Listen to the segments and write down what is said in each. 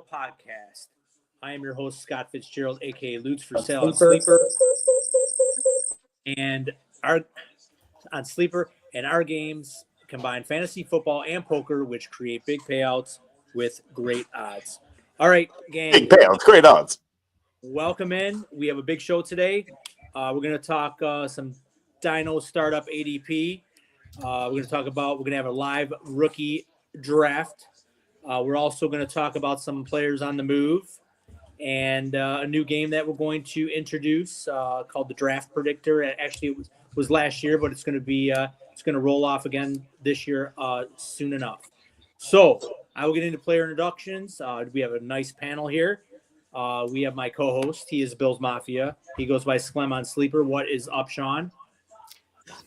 Podcast. I am your host, Scott Fitzgerald, aka Lutz for Sale on Sleeper. And our games combine fantasy football and poker, which create big payouts with great odds. All right, gang. Big payouts, great odds. Welcome in. We have a big show today. We're going to talk some Dino Startup ADP. We're going to have a live rookie draft. We're also going to talk about some players on the move and a new game that we're going to introduce called the Draft Predictor. Actually, it was last year, but it's going to roll off again this year soon enough. So I will get into player introductions. We have a nice panel here. We have my co-host. He is Bill's Mafia. He goes by Sklem on Sleeper. What is up, Sean?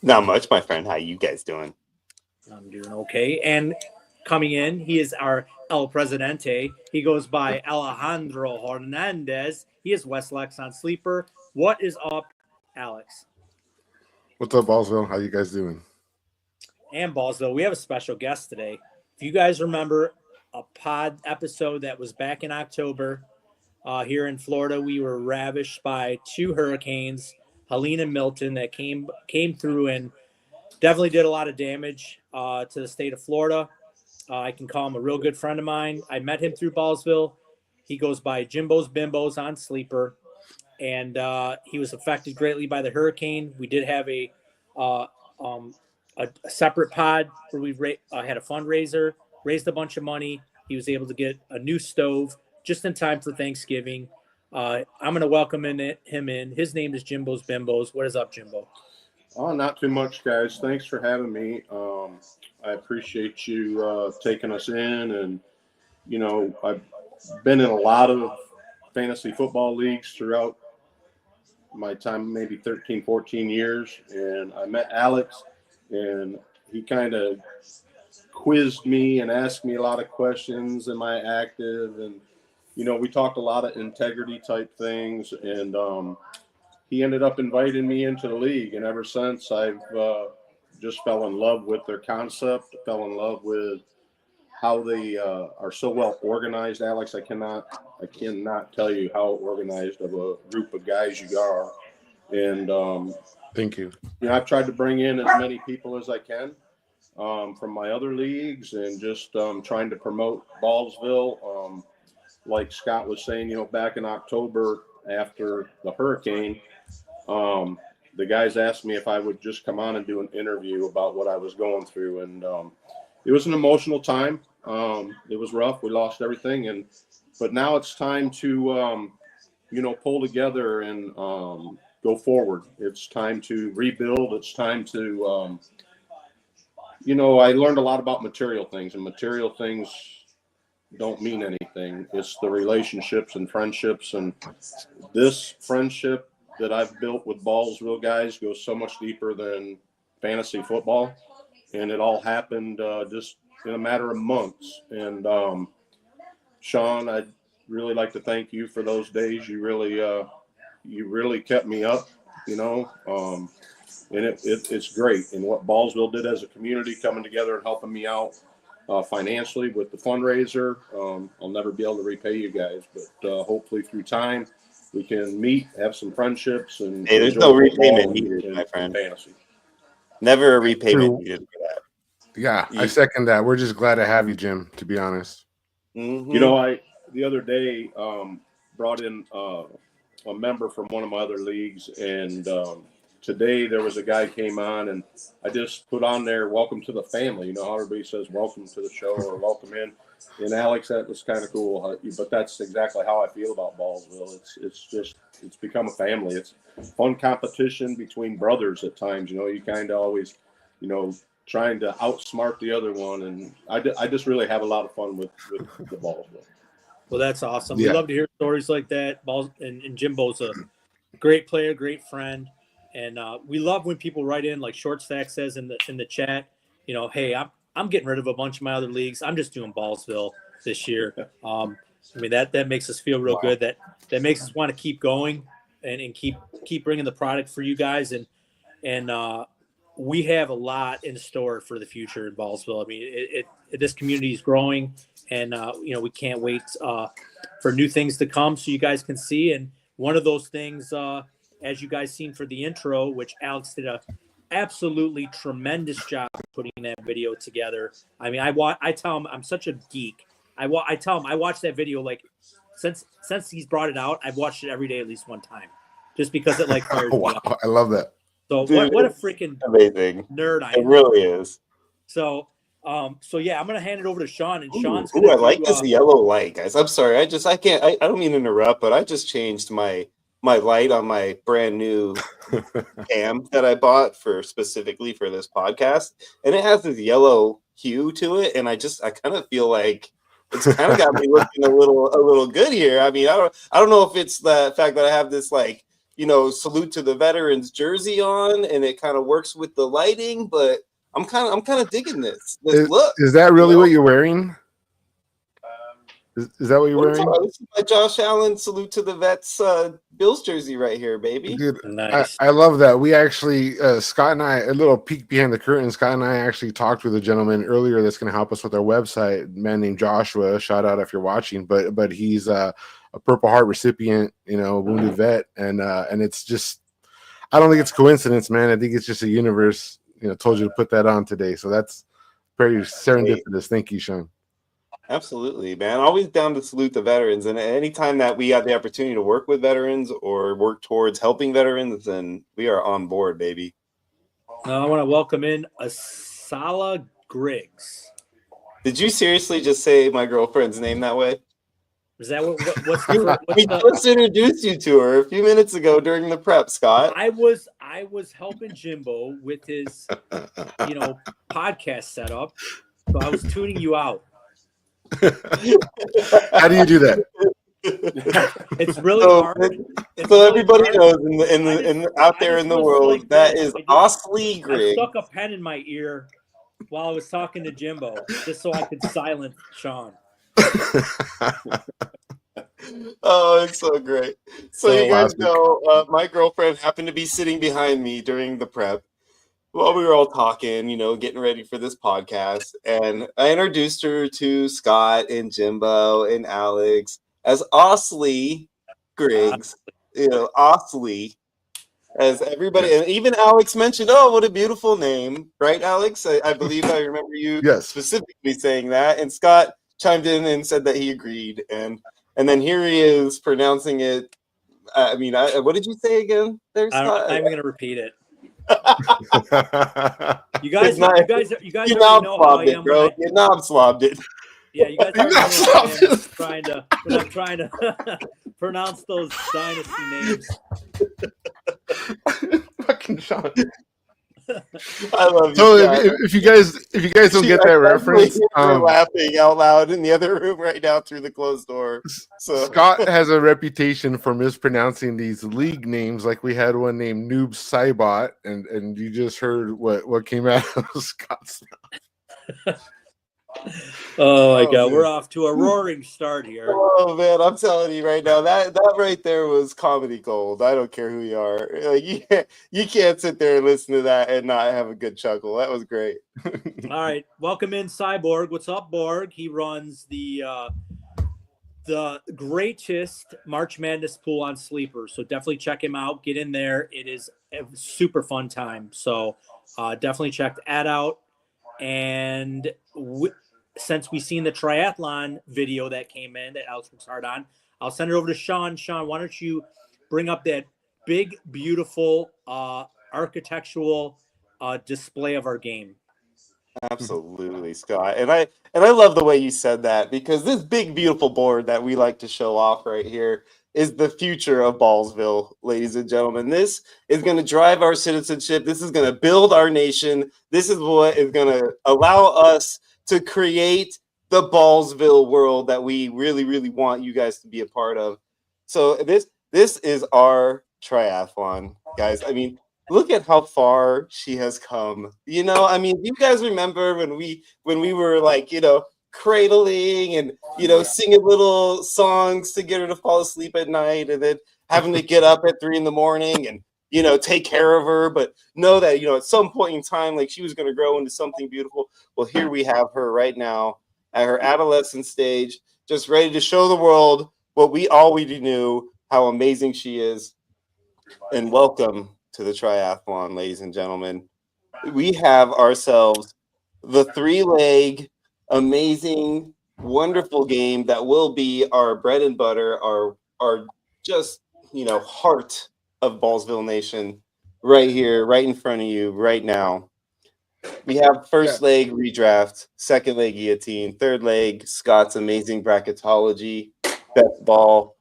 Not much, my friend. How you guys doing? I'm doing okay. And coming in, he is our El Presidente. He goes by Alejandro Hernandez. He is Westlex on Sleeper. What is up, Alex? What's up, Ballsville? How you guys doing? And Ballsville, we have a special guest today. If you guys remember a pod episode that was back in October here in Florida, we were ravished by two hurricanes, Helene and Milton, that came through and definitely did a lot of damage to the state of Florida. I can call him a real good friend of mine. I met him through Ballsville. He goes by Jimbo's Bimbos on Sleeper, and he was affected greatly by the hurricane. We did have a separate pod where we had a fundraiser, raised a bunch of money. He was able to get a new stove just in time for Thanksgiving. I'm going to welcome him in. His name is Jimbo's Bimbos. What is up, Jimbo? Oh, not too much, guys. Thanks for having me. I appreciate you taking us in. And, you know, I've been in a lot of fantasy football leagues throughout my time, maybe 13, 14 years. And I met Alex, and he kind of quizzed me and asked me a lot of questions. Am I active? And, you know, we talked a lot of integrity type things. And he ended up inviting me into the league. And ever since, I've just fell in love with their concept, fell in love with how they are so well organized. Alex, I cannot tell you how organized of a group of guys you are. And Thank you. You know, I've tried to bring in as many people as I can from my other leagues, and just trying to promote Ballsville. Like Scott was saying, you know, back in October after the hurricane, the guys asked me if I would just come on and do an interview about what I was going through. And it was an emotional time. It was rough. We lost everything. But now it's time to, you know, pull together and go forward. It's time to rebuild. It's time to, you know, I learned a lot about material things, and material things don't mean anything. It's the relationships and friendships. And this friendship that I've built with Ballsville guys goes so much deeper than fantasy football. And it all happened just in a matter of months. And Sean, I'd really like to thank you for those days. You really kept me up, you know, and it's great. And what Ballsville did as a community, coming together and helping me out financially with the fundraiser, I'll never be able to repay you guys, but hopefully through time we can meet, have some friendships, and hey, there's no repayment needed, my friend. Fantasy. Never a repayment needed for that. Yeah, I second that. We're just glad to have you, Jim, to be honest. Mhm. You know, the other day brought in a member from one of my other leagues, and today there was a guy came on, and I just put on there, "Welcome to the family." You know how everybody says "Welcome to the show" or "Welcome in." And Alex, that was kind of cool. But that's exactly how I feel about Ballsville. It's become a family. It's fun competition between brothers at times. You know, you kind of always, you know, trying to outsmart the other one, and I just really have a lot of fun with the Ballsville. Well, that's awesome. Yeah. We love to hear stories like that. Balls and Jimbo's a great player, great friend, and we love when people write in, like Short Stack says in the chat. You know, hey, I'm getting rid of a bunch of my other leagues. I'm just doing Ballsville this year. I mean that makes us feel real good. That makes us want to keep going and keep bringing the product for you guys. And we have a lot in store for the future in Ballsville. I mean, this community is growing, and you know, we can't wait for new things to come so you guys can see. And one of those things, as you guys seen for the intro, which Alex did a absolutely tremendous job putting that video together. I mean, I tell him I'm such a geek. I tell him I watch that video like since he's brought it out. I've watched it every day at least one time, just because it like fires me Wow, up. I love that. So Dude, what a freaking amazing. nerd I It am. really is. So yeah, I'm gonna hand it over to Sean, and Ooh, Sean's ooh, gonna I like do, this yellow light, guys. I'm sorry. I can't. I don't mean to interrupt, but I just changed my light on my brand new cam that I bought specifically for this podcast, and it has this yellow hue to it, and I kind of feel like it's kind of got me looking a little good here. I mean, I don't know if it's the fact that I have this like, you know, salute to the veterans jersey on, and it kind of works with the lighting, but I'm kind of digging this look. Is that really you know? what you're wearing? Is that what you're wearing? This is my Josh Allen salute to the vets Bills jersey right here, baby. Dude, nice. I love that. We actually, Scott and I, a little peek behind the curtain. Scott and I actually talked with a gentleman earlier that's going to help us with our website. A man named Joshua. Shout out if you're watching. But he's a Purple Heart recipient, you know, wounded vet, and it's just, I don't think it's coincidence, man. I think it's just a universe, you know, told you to put that on today. So that's very serendipitous. Thank you, Sean. Absolutely, man. Always down to salute the veterans. And anytime that we have the opportunity to work with veterans or work towards helping veterans, then we are on board, baby. I want to welcome in Asala Griggs. Did you seriously just say my girlfriend's name that way? Is that what's We just introduced you to her a few minutes ago during the prep, Scott. I was helping Jimbo with his podcast setup, so I was tuning you out. How do you do that? It's really hard. So everybody knows out there in the world, like that is Osley Griggs. I stuck a pen in my ear while I was talking to Jimbo, just so I could silence Sean. Oh, it's so great. So you guys know, my girlfriend happened to be sitting behind me during the prep while we were all talking, you know, getting ready for this podcast. And I introduced her to Scott and Jimbo and Alex as Osley Griggs, you know, Osley, as everybody, and even Alex mentioned, oh, what a beautiful name, right, Alex? I believe I remember you specifically saying that. And Scott chimed in and said that he agreed. And then here he is pronouncing it. I mean, what did you say again there, Scott? I'm even going to repeat it. You guys already know how I am, bro. You knob slobbed it. Yeah, you guys already know how I am when I'm trying to pronounce those dynasty names. Fucking Sean. I love you. So if you guys don't get that reference, we're laughing out loud in the other room right now through the closed door. So Scott has a reputation for mispronouncing these league names. Like we had one named Noob Cybot, and you just heard what came out of Scott's mouth. Oh my God, we're off to a roaring start here. Oh man, I'm telling you right now, that right there was comedy gold. I don't care who you are. Like, you can't sit there and listen to that and not have a good chuckle. That was great. All right, welcome in Cyborg. What's up, Borg? He runs the greatest March Madness pool on Sleeper. So definitely check him out. Get in there. It is a super fun time. So definitely check that out. And since we've seen the triathlon video that came in that Alex works hard on, I'll send it over to Sean. Sean, why don't you bring up that big, beautiful architectural display of our game? Absolutely, Scott. And I love the way you said that, because this big beautiful board that we like to show off right here is the future of Ballsville, ladies and gentlemen. This is going to drive our citizenship. This is going to build our nation. This is what is going to allow us to create the Ballsville world that we really, really want you guys to be a part of. So this is our triathlon, guys. I mean, look at how far she has come. You know, I mean, you guys remember when we were like, you know, cradling and, you know, singing little songs to get her to fall asleep at night, and then having to get up at 3 a.m. and, you know, take care of her, but know that, you know, at some point in time, like, she was going to grow into something beautiful. Well, here we have her right now at her adolescent stage, just ready to show the world what we already knew, how amazing she is. And welcome to the triathlon, ladies and gentlemen. We have ourselves the 3-leg, amazing, wonderful game that will be our bread and butter, our just, you know, heart of Ballsville Nation, right here, right in front of you, right now. We have first leg redraft, second leg guillotine, third leg Scott's amazing bracketology, Bestball,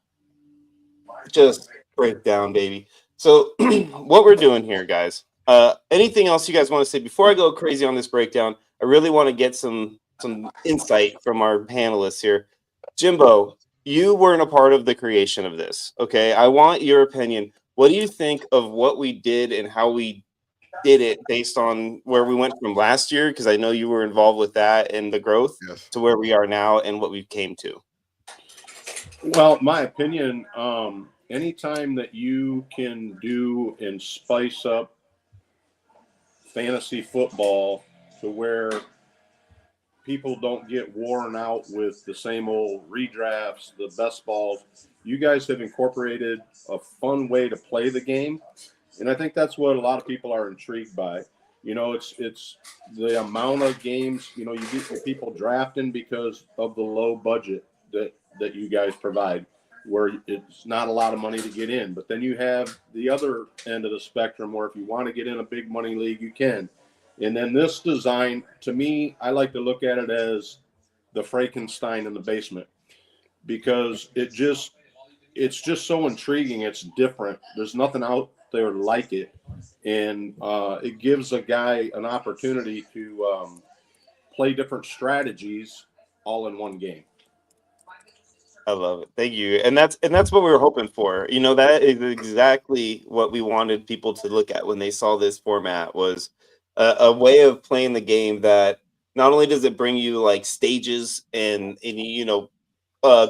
just break down, baby. So what we're doing here, guys, anything else you guys want to say before I go crazy on this breakdown? I really want to get some insight from our panelists here. Jimbo, you weren't a part of the creation of this, okay? I want your opinion. What do you think of what we did and how we did it based on where we went from last year? Because I know you were involved with that and the growth to where we are now and what we came to. Well, my opinion, anytime that you can do and spice up fantasy football to where people don't get worn out with the same old redrafts, the best balls, you guys have incorporated a fun way to play the game. And I think that's what a lot of people are intrigued by. You know, it's the amount of games, you know, you get people drafting because of the low budget that you guys provide, where it's not a lot of money to get in. But then you have the other end of the spectrum where if you want to get in a big money league, you can. And then this design, to me, I like to look at it as the Frankenstein in the basement, because it's just so intriguing. It's different. There's nothing out there like it. And it gives a guy an opportunity to play different strategies all in one game. I love it. Thank you. And that's what we were hoping for. You know, that is exactly what we wanted people to look at when they saw this format, was a way of playing the game that not only does it bring you like stages and you know,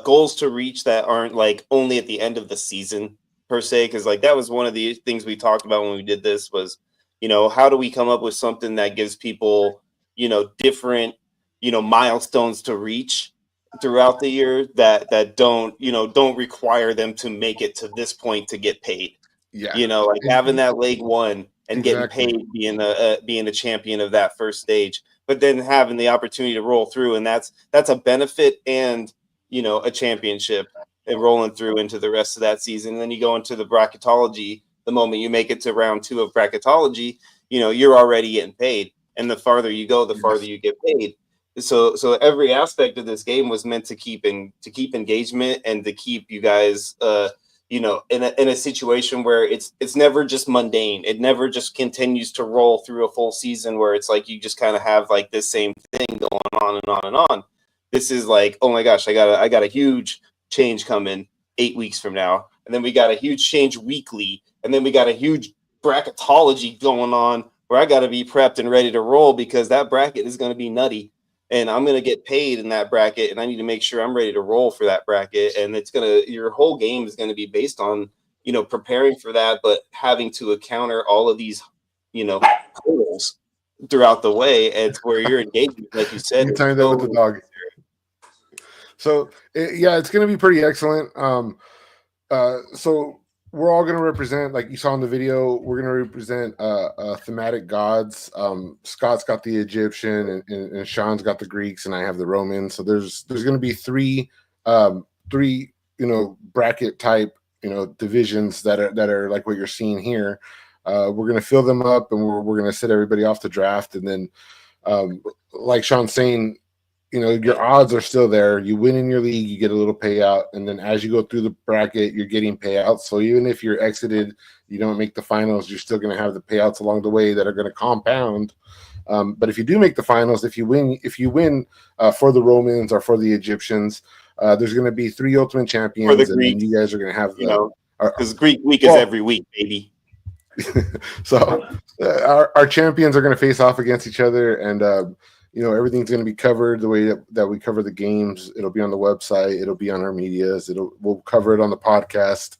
goals to reach that aren't like only at the end of the season per se, because like that was one of the things we talked about when we did this was, you know, how do we come up with something that gives people, you know, different, you know, milestones to reach throughout the year that don't, you know, don't require them to make it to this point to get paid. Yeah, you know, like having that leg one and getting paid, being a champion of that first stage, but then having the opportunity to roll through, and that's a benefit and, you know, a championship, and rolling through into the rest of that season. And then you go into the bracketology. The moment you make it to round 2 of bracketology, you know, you're already getting paid, and the farther you go, the farther you get paid. So every aspect of this game was meant to keep engagement and to keep you guys you know, in a situation where it's never just mundane. It never just continues to roll through a full season where it's like you just kind of have like this same thing going on and on and on. This is like, oh my gosh, I got a huge change coming 8 weeks from now, and then we got a huge change weekly, and then we got a huge bracketology going on where I got to be prepped and ready to roll, because that bracket is going to be nutty. And I'm going to get paid in that bracket, and I need to make sure I'm ready to roll for that bracket. And your whole game is going to be based on, you know, preparing for that, but having to encounter all of these, you know, hurdles throughout the way. It's where you're engaged, like you said. You timed that with the dog. So yeah, it's going to be pretty excellent. So we're all going to represent, like you saw in the video, we're going to represent thematic gods. Scott's got the Egyptian, and Sean's got the Greeks, and I have the Romans. So there's going to be three bracket type divisions that are like what you're seeing here. We're going to fill them up, and we're going to set everybody off the draft, and then like Sean's saying, your odds are still there. You win in your league, you get a little payout, and then as you go through the bracket, you're getting payouts. So even if you're exited, you don't make the finals, you're still going to have the payouts along the way that are going to compound. But if you do make the finals, if you win for the Romans or for the Egyptians, there's going to be 3 ultimate champions, and then you guys are going to have because Greek week is every week, baby. So our champions are going to face off against each other, and everything's going to be covered the way that we cover the games. It'll be on the website. It'll be on our medias. We'll cover it on the podcast.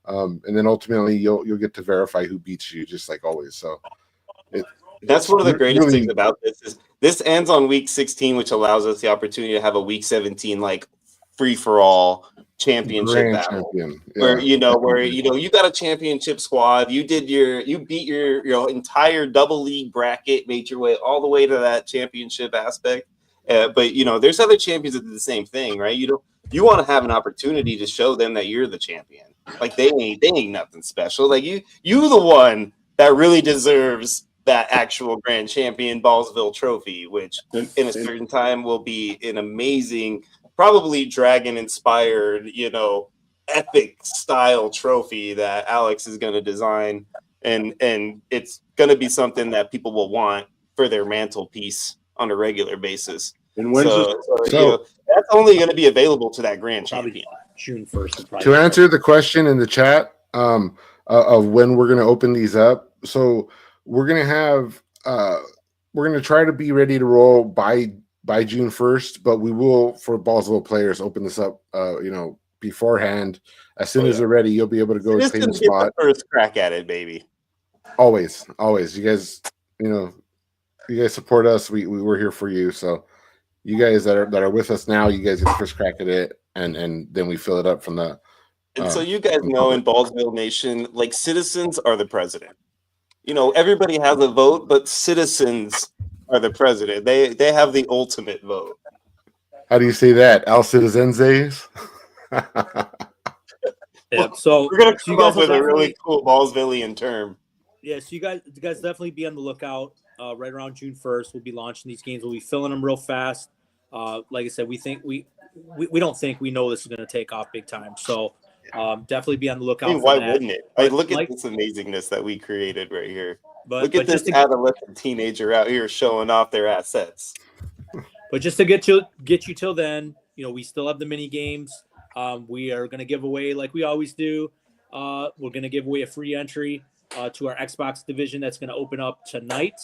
And then ultimately you'll get to verify who beats you, just like always. So that's one of the greatest things about this is this ends on week 16, which allows us the opportunity to have a week 17, like free for all championship battle, where you got a championship squad. You beat your entire double league bracket, made your way all the way to that championship aspect. But there's other champions that do the same thing, right? You want to have an opportunity to show them that you're the champion. Like they ain't nothing special. Like you the one that really deserves that actual grand champion Ballsville trophy, which in a certain time will be an amazing, probably dragon-inspired, epic style trophy that Alex is going to design, and it's going to be something that people will want for their mantelpiece on a regular basis. And that's only going to be available to that grand champion. June 1st. To answer the question in the chat of when we're going to open these up, so we're going to try to be ready to roll by June 1st, but we will, for Ballsville players, open this up, beforehand. As soon as they're ready, you'll be able to go pay the spot. First crack at it, baby. Always. You guys, support us. We're here for you. So you guys that are with us now, you guys get the first crack at it, and then we fill it up from the. And so you guys know, in Ballsville Nation, like, citizens are the president. Everybody has a vote, but citizens are the president. They have the ultimate vote. How do you say that? Al citizenses? Yeah, so we're gonna come up with a really cool Ballsvillian term. Yeah, so you guys definitely be on the lookout. Right around June 1st, we'll be launching these games. We'll be filling them real fast. Like I said, we don't think we know this is going to take off big time. So definitely be on the lookout. Why wouldn't it? Look at this amazingness that we created right here. Look at this adolescent teenager out here showing off their assets. But just to get you till then, we still have the mini games. We are going to give away, like we always do. We're going to give away a free entry to our Xbox division that's going to open up tonight.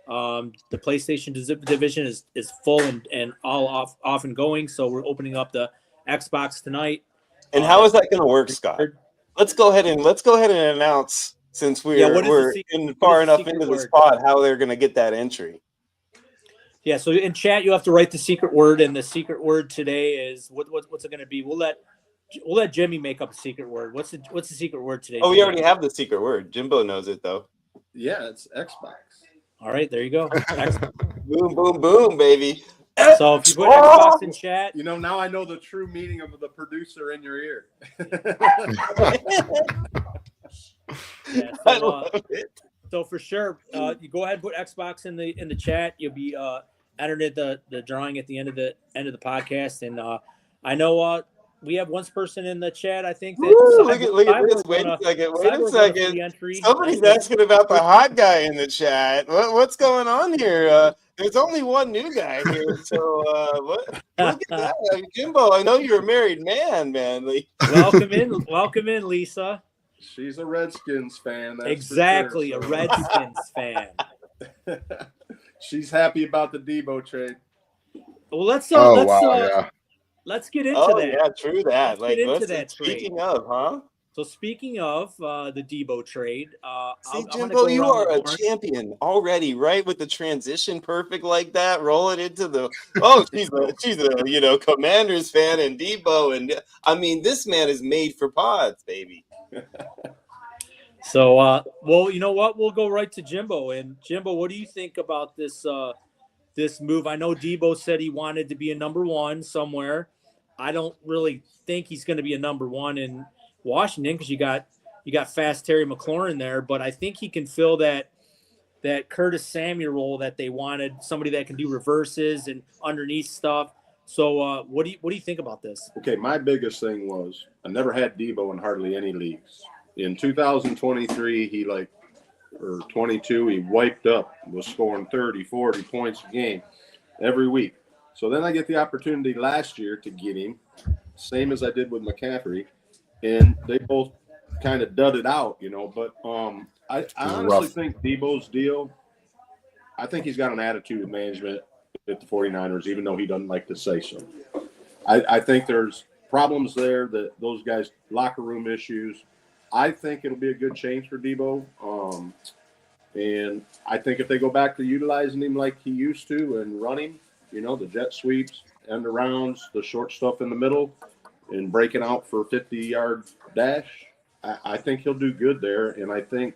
The PlayStation division is full and all off and going. So we're opening up the Xbox tonight. And how is that going to work, Scott? Let's go ahead and announce, since we're far enough into the spot, how they're going to get that entry. Yeah, so in chat you have to write the secret word, and the secret word today is what's it going to be? We'll let Jimmy make up a secret word. What's the secret word today? Oh, we already have the secret word. Jimbo knows it though. Yeah, it's Xbox. All right, there you go. Boom, boom, boom, baby. So if you put Xbox in chat, now I know the true meaning of the producer in your ear. Yeah, I love it. So for sure, you go ahead and put Xbox in the chat. You'll be entered the drawing at the end of the podcast. And I know we have one person in the chat. I think that look at this. Wait a second. Somebody's asking about the hot guy in the chat. What's going on here? There's only one new guy here. So what? Look at that, Jimbo. I know you're a married man. Like, welcome in, Lisa. She's a Redskins fan. Exactly, sure, a Redskins fan. She's happy about the Debo trade. Well, let's get into that. Yeah, true that. Speaking of, huh? So speaking of the Debo trade, Jimbo, you are a champion already, right? With the transition perfect like that, rolling into the she's a Commanders fan and Debo, and I mean, this man is made for pods, baby. So, well, you know what? We'll go right to Jimbo. And Jimbo, what do you think about this this move? I know Debo said he wanted to be a number one somewhere. I don't really think he's going to be a number one in Washington because you got fast Terry McLaurin there, but I think he can fill that Curtis Samuel role that they wanted, somebody that can do reverses and underneath stuff. So, what do you think about this? Okay, my biggest thing was I never had Debo in hardly any leagues. In 2023, or 22, he wiped up, was scoring 30, 40 points a game every week. So then I get the opportunity last year to get him, same as I did with McCaffrey, and they both kind of dudded out, But I honestly think Debo's deal, I think he's got an attitude of management at the 49ers, even though he doesn't like to say so. I think there's problems there, that those guys' locker room issues. I think it'll be a good change for Debo. And I think if they go back to utilizing him like he used to and running, the jet sweeps, end arounds, the short stuff in the middle, and breaking out for a 50-yard dash, I think he'll do good there. And I think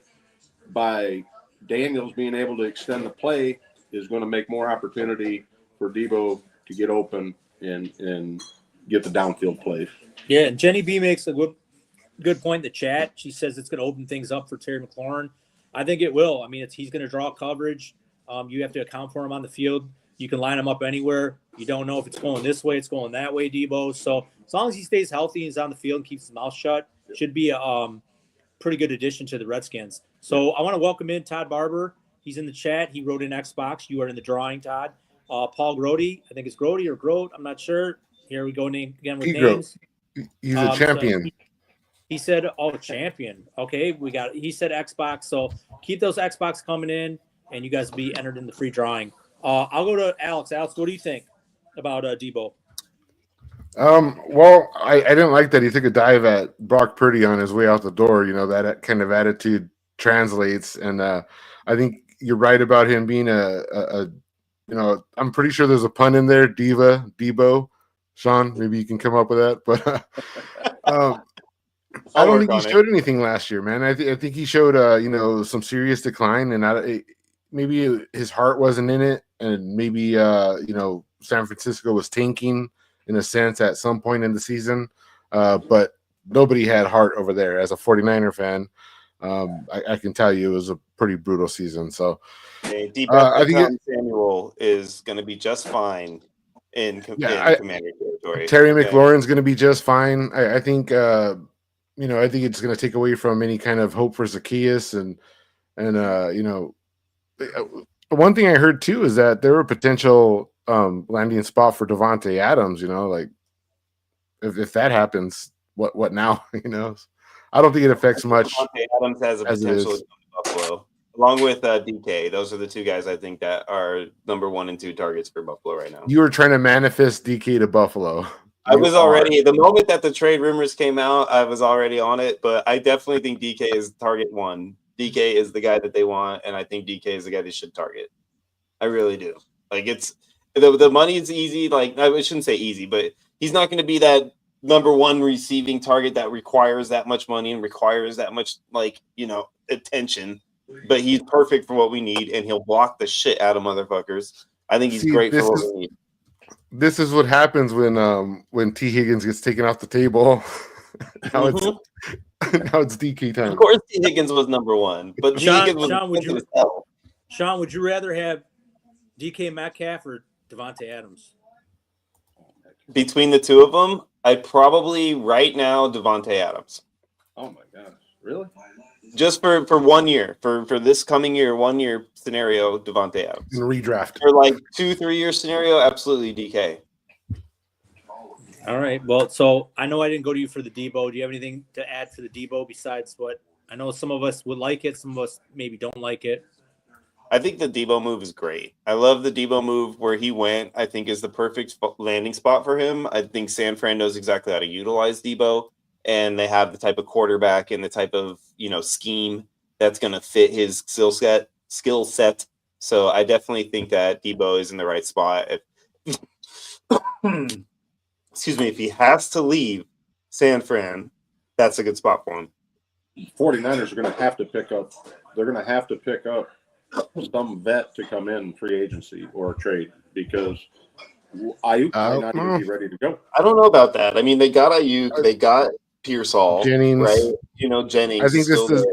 by Daniels being able to extend the play is going to make more opportunity for Debo to get open and get the downfield plays. Yeah, and Jenny B makes a good point in the chat. She says it's going to open things up for Terry McLaurin. I think it will. I mean, he's going to draw coverage. You have to account for him on the field. You can line him up anywhere. You don't know if it's going this way, it's going that way, Debo. So as long as he stays healthy and he's on the field and keeps his mouth shut, should be a pretty good addition to the Redskins. So I want to welcome in Todd Barber. He's in the chat. He wrote in Xbox. You are in the drawing, Todd. Paul Grody. I think it's Grody or Grote. I'm not sure. Here we go again with names. He's a champion. So he said, champion. Okay, he said Xbox. So keep those Xbox coming in, and you guys will be entered in the free drawing. I'll go to Alex. Alex, what do you think about Debo? Well, I didn't like that he took a dive at Brock Purdy on his way out the door. That kind of attitude translates. And I think you're right about him being I'm pretty sure there's a pun in there, Debo. Sean, maybe you can come up with that. But I don't think he showed anything last year, man. I think he showed, some serious decline, and maybe his heart wasn't in it, and maybe San Francisco was tanking in a sense at some point in the season, but nobody had heart over there. As a 49er fan, I can tell you it was a pretty brutal season. So I think Samuel is going to be just fine in Commander territory. Terry McLaurin's going to be just fine. I think I think it's going to take away from any kind of hope for Zacchaeus and one thing I heard too is that there were potential landing spot for Davante Adams. If that happens, what now? I don't think it affects much. Davante Adams has a potential to Buffalo, along with DK. Those are the two guys I think that are number 1 and 2 targets for Buffalo right now. You were trying to manifest DK to Buffalo. I was already, the moment that the trade rumors came out, I was already on it, but I definitely think DK is target 1. DK is the guy that they want, and I think DK is the guy they should target. I really do. It's the money is easy. I shouldn't say easy, but he's not going to be that number 1 receiving target that requires that much money and requires that much attention. But he's perfect for what we need, and he'll block the shit out of motherfuckers. I think he's great for what we need. This is what happens when T. Higgins gets taken off the table. Now it's DK time. Of course, T. Higgins was number 1, but Sean, would you rather have DK Metcalf or Davante Adams? Between the two of them, I'd probably right now Davante Adams. Oh my gosh, really? Just for 1 year, for this coming year, 1 year scenario, Davante Adams. And redraft. For 2-3 year scenario, absolutely DK. All right. Well, so I know I didn't go to you for the Debo. Do you have anything to add to the Debo besides what I know? Some of us would like it. Some of us maybe don't like it. I think the Debo move is great. I love the Debo move where he went. I think is the perfect landing spot for him. I think San Fran knows exactly how to utilize Debo, and they have the type of quarterback and the type of scheme that's going to fit his skill set. So I definitely think that Debo is in the right spot. Excuse me, if he has to leave San Fran, that's a good spot for him. 49ers are going to have to pick up. They're going to have to pick up some vet to come in free agency or trade because Ayuk might not even be ready to go. I don't know about that. I mean, they got Ayuk, they got Pearsall, Jennings, right? You know, Jennings. I think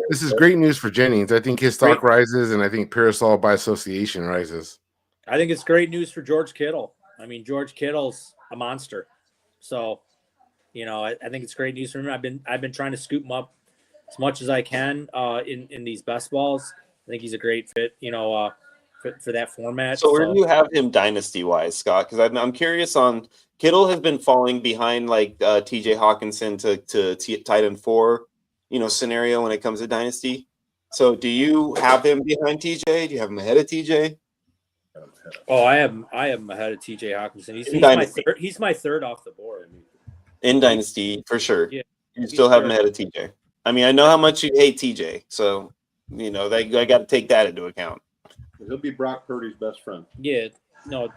this is great news for Jennings. I think his stock rises, and I think Pearsall by association rises. I think it's great news for George Kittle. I mean, George Kittle's a monster, so you know I think it's great news for him. I've been trying to scoop him up as much as I can in these best balls. I think he's a great fit, you know, for that format. So where do you have him dynasty wise, Scott? Because I'm curious on Kittle has been falling behind like T.J. Hawkinson to tight end 4, you know, scenario when it comes to dynasty. So do you have him behind T.J.? Do you have him ahead of T.J.? Oh, I have him ahead of T.J. Hawkinson. He's my third off the board in dynasty for sure. Yeah, you still have him ahead of T.J. I mean, I know how much you hate T.J., so you know I got to take that into account. He'll be Brock Purdy's best friend. Yeah, no,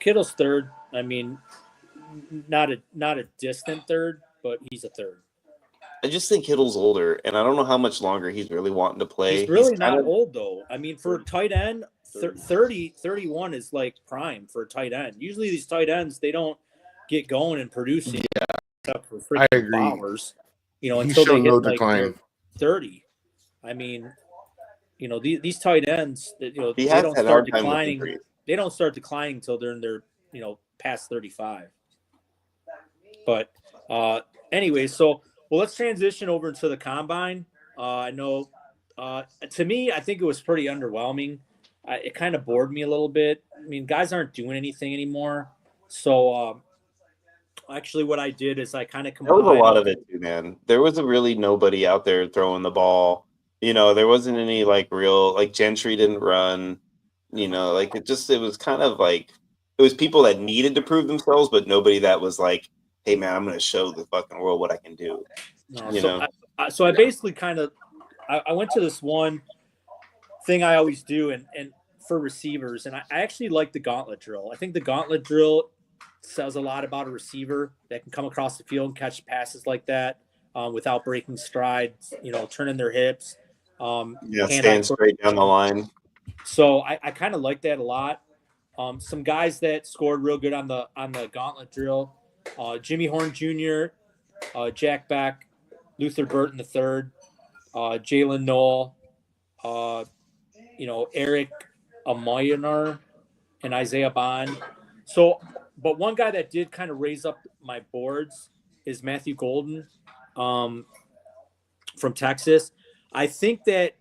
Kittle's third. I mean, not a distant third, but he's a third. I just think Kittle's older, and I don't know how much longer he's really wanting to play. He's really not old, though. I mean, for a tight end, 31 is like prime for a tight end. Usually these tight ends, they don't get going and producing except for freaking Bowers, you know, until they hit like 30. I mean, you know, these tight ends, you know, they don't start declining. They don't start declining until they're in their, you know, past 35. But anyway, so let's transition over to the combine. I know, to me, I think it was pretty underwhelming. It kind of bored me a little bit. I mean, guys aren't doing anything anymore. So actually, what I did is I kind of combined. There was a lot of it too, man. There was really nobody out there throwing the ball. You know, there wasn't any like real like Gentry didn't run. You know, like it was kind of like it was people that needed to prove themselves, but nobody that was like, hey man, I'm going to show the fucking world what I can do. So I basically kind of I went to this one thing I always do and for receivers, and I actually like the gauntlet drill. I think the gauntlet drill says a lot about a receiver that can come across the field and catch passes like that without breaking strides, you know, turning their hips. Stand straight down the line. So I kind of like that a lot. Some guys that scored real good on the gauntlet drill, Jimmy Horn Jr., Jack Beck, Luther Burton III, Jalen Noel, you know, Eric Amoyanar, and Isaiah Bond. So, but one guy that did kind of raise up my boards is Matthew Golden from Texas. I think that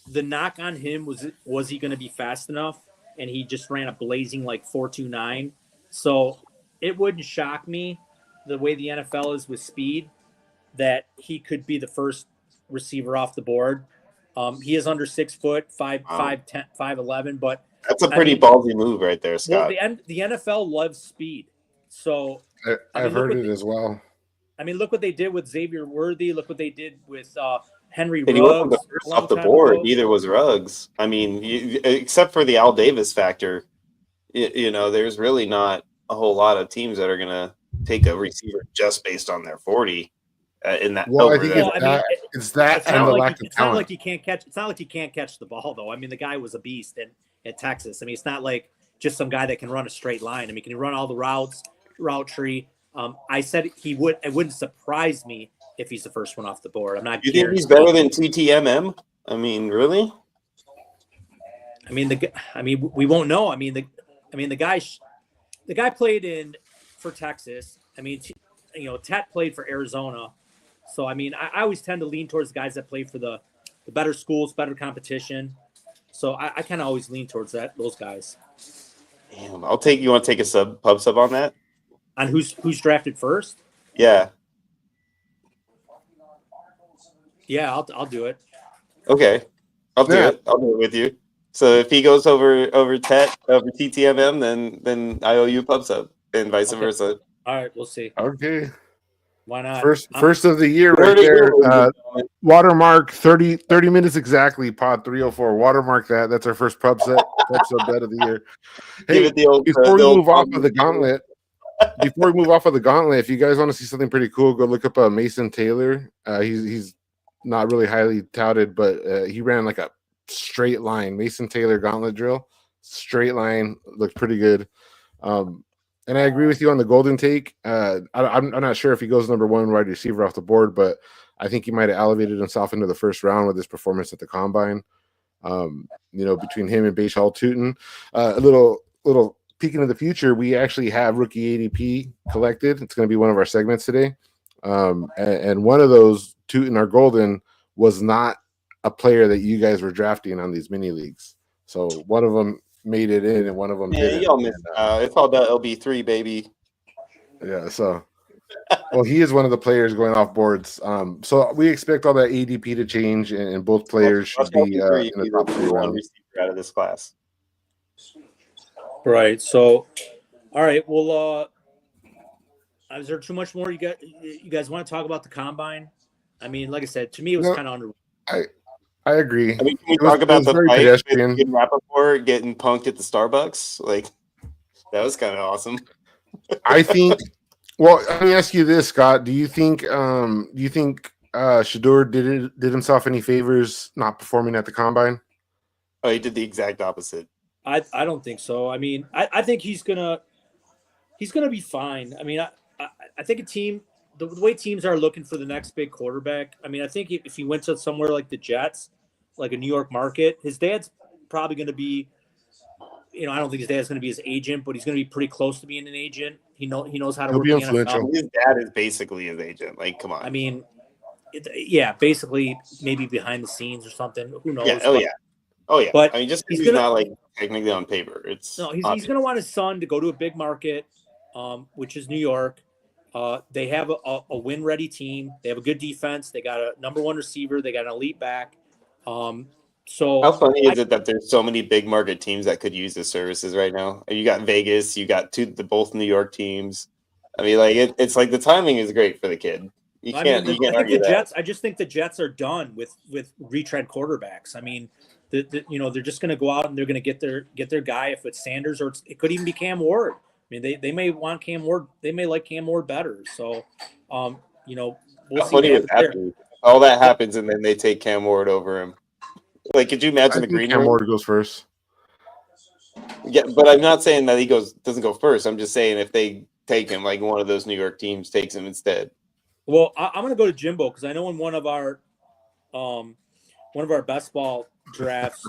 the knock on him was he going to be fast enough, and he just ran a blazing like 4.29. So it wouldn't shock me the way the NFL is with speed that he could be the first receiver off the board. He is under 6 foot, 5'10", 5'11", but that's a pretty ballsy move right there, Scott. Well, the NFL loves speed, so I've heard it as well. I mean, look what they did with Xavier Worthy. Look what they did with Henry Ruggs. He wasn't the first off the board. Neither was Ruggs. I mean, except for the Al Davis factor, you know, there's really not a whole lot of teams that are going to take a receiver just based on their 40. In that, well, I think it's that and the lack of talent. It's not like he can't catch. It's not like he can't catch the ball, though. I mean, the guy was a beast at Texas. I mean, it's not like just some guy that can run a straight line. I mean, can he run all the route tree? I said he would. It wouldn't surprise me if he's the first one off the board. I'm not. You think he's better than TTMM? I mean, really? I mean, we won't know. I mean, the guy played for Texas. I mean, you know, Tet played for Arizona. So, I mean, I always tend to lean towards the guys that play for the better schools, better competition. So I kind of always lean towards those guys. Damn, you want to take a pub sub on that? On who's drafted first? Yeah. Yeah, I'll do it. Okay. I'll do it. I'll do it with you. So if he goes over Tet, over TTMM, then I owe you pub sub and vice versa. All right, we'll see. Okay. Why not? First of the year right there. Watermark 30 minutes exactly, pod 304. Watermark that. That's our first pub sub bet of the year. Hey, before we move off of the gauntlet, if you guys want to see something pretty cool, go look up Mason Taylor. He's not really highly touted, but he ran like a straight line Mason Taylor gauntlet drill. Straight line, looked pretty good. And I agree with you on the Golden take. I'm not sure if he goes number one wide receiver off the board, but I think he might have elevated himself into the first round with his performance at the combine. Between him and Bashal Tootin, a little peek into the future, we actually have rookie ADP collected. It's going to be one of our segments today. And one of those, Tootin or Golden, was not a player that you guys were drafting on these mini leagues. So one of them made it in and one of them didn't. Y'all missed it's all about LB3, baby. Yeah, so well, he is one of the players going off boards. So we expect all that ADP to change, and both players should be in the top 3 rounds. Receiver out of this class. Right. So, all right. Well, is there too much more you guys want to talk about the combine? I mean, like I said, to me, it was kind of under. I agree. I mean, can we talk about the fight with Rappaport getting punked at the Starbucks? Like, that was kind of awesome. I think. Well, let me ask you this, Scott. Do you think Shedeur did himself any favors not performing at the combine? Oh, he did the exact opposite. I don't think so. I mean, I think he's gonna be fine. I mean, I think the way teams are looking for the next big quarterback. I mean, I think if he went to somewhere like the Jets, like a New York market, his dad's probably going to be. I don't think his dad's going to be his agent, but he's going to be pretty close to being an agent. He knows how to work the NFL. His dad is basically his agent. Like, come on. I mean, basically maybe behind the scenes or something. Who knows? Yeah. Oh yeah. But I mean, just because he's not like technically on paper, he's going to want his son to go to a big market, which is New York. They have a win-ready team. They have a good defense. They got a number one receiver. They got an elite back. So how funny is it that there's so many big market teams that could use his services right now? You got Vegas, you got both New York teams. I mean, like it's like the timing is great for the kid. You can't argue that. Jets. I just think the Jets are done with retread quarterbacks. I mean, they're just going to go out and they're going to get their guy. If it's Sanders or it could even be Cam Ward. I mean, they may want Cam Ward. They may like Cam Ward better. So, we'll see. All that happens, and then they take Cam Ward over him. Like, could you imagine the green room? Cam Ward goes first. Yeah, but I'm not saying that he doesn't go first. I'm just saying if they take him, like one of those New York teams takes him instead. Well, I'm going to go to Jimbo because I know in one of our best ball drafts,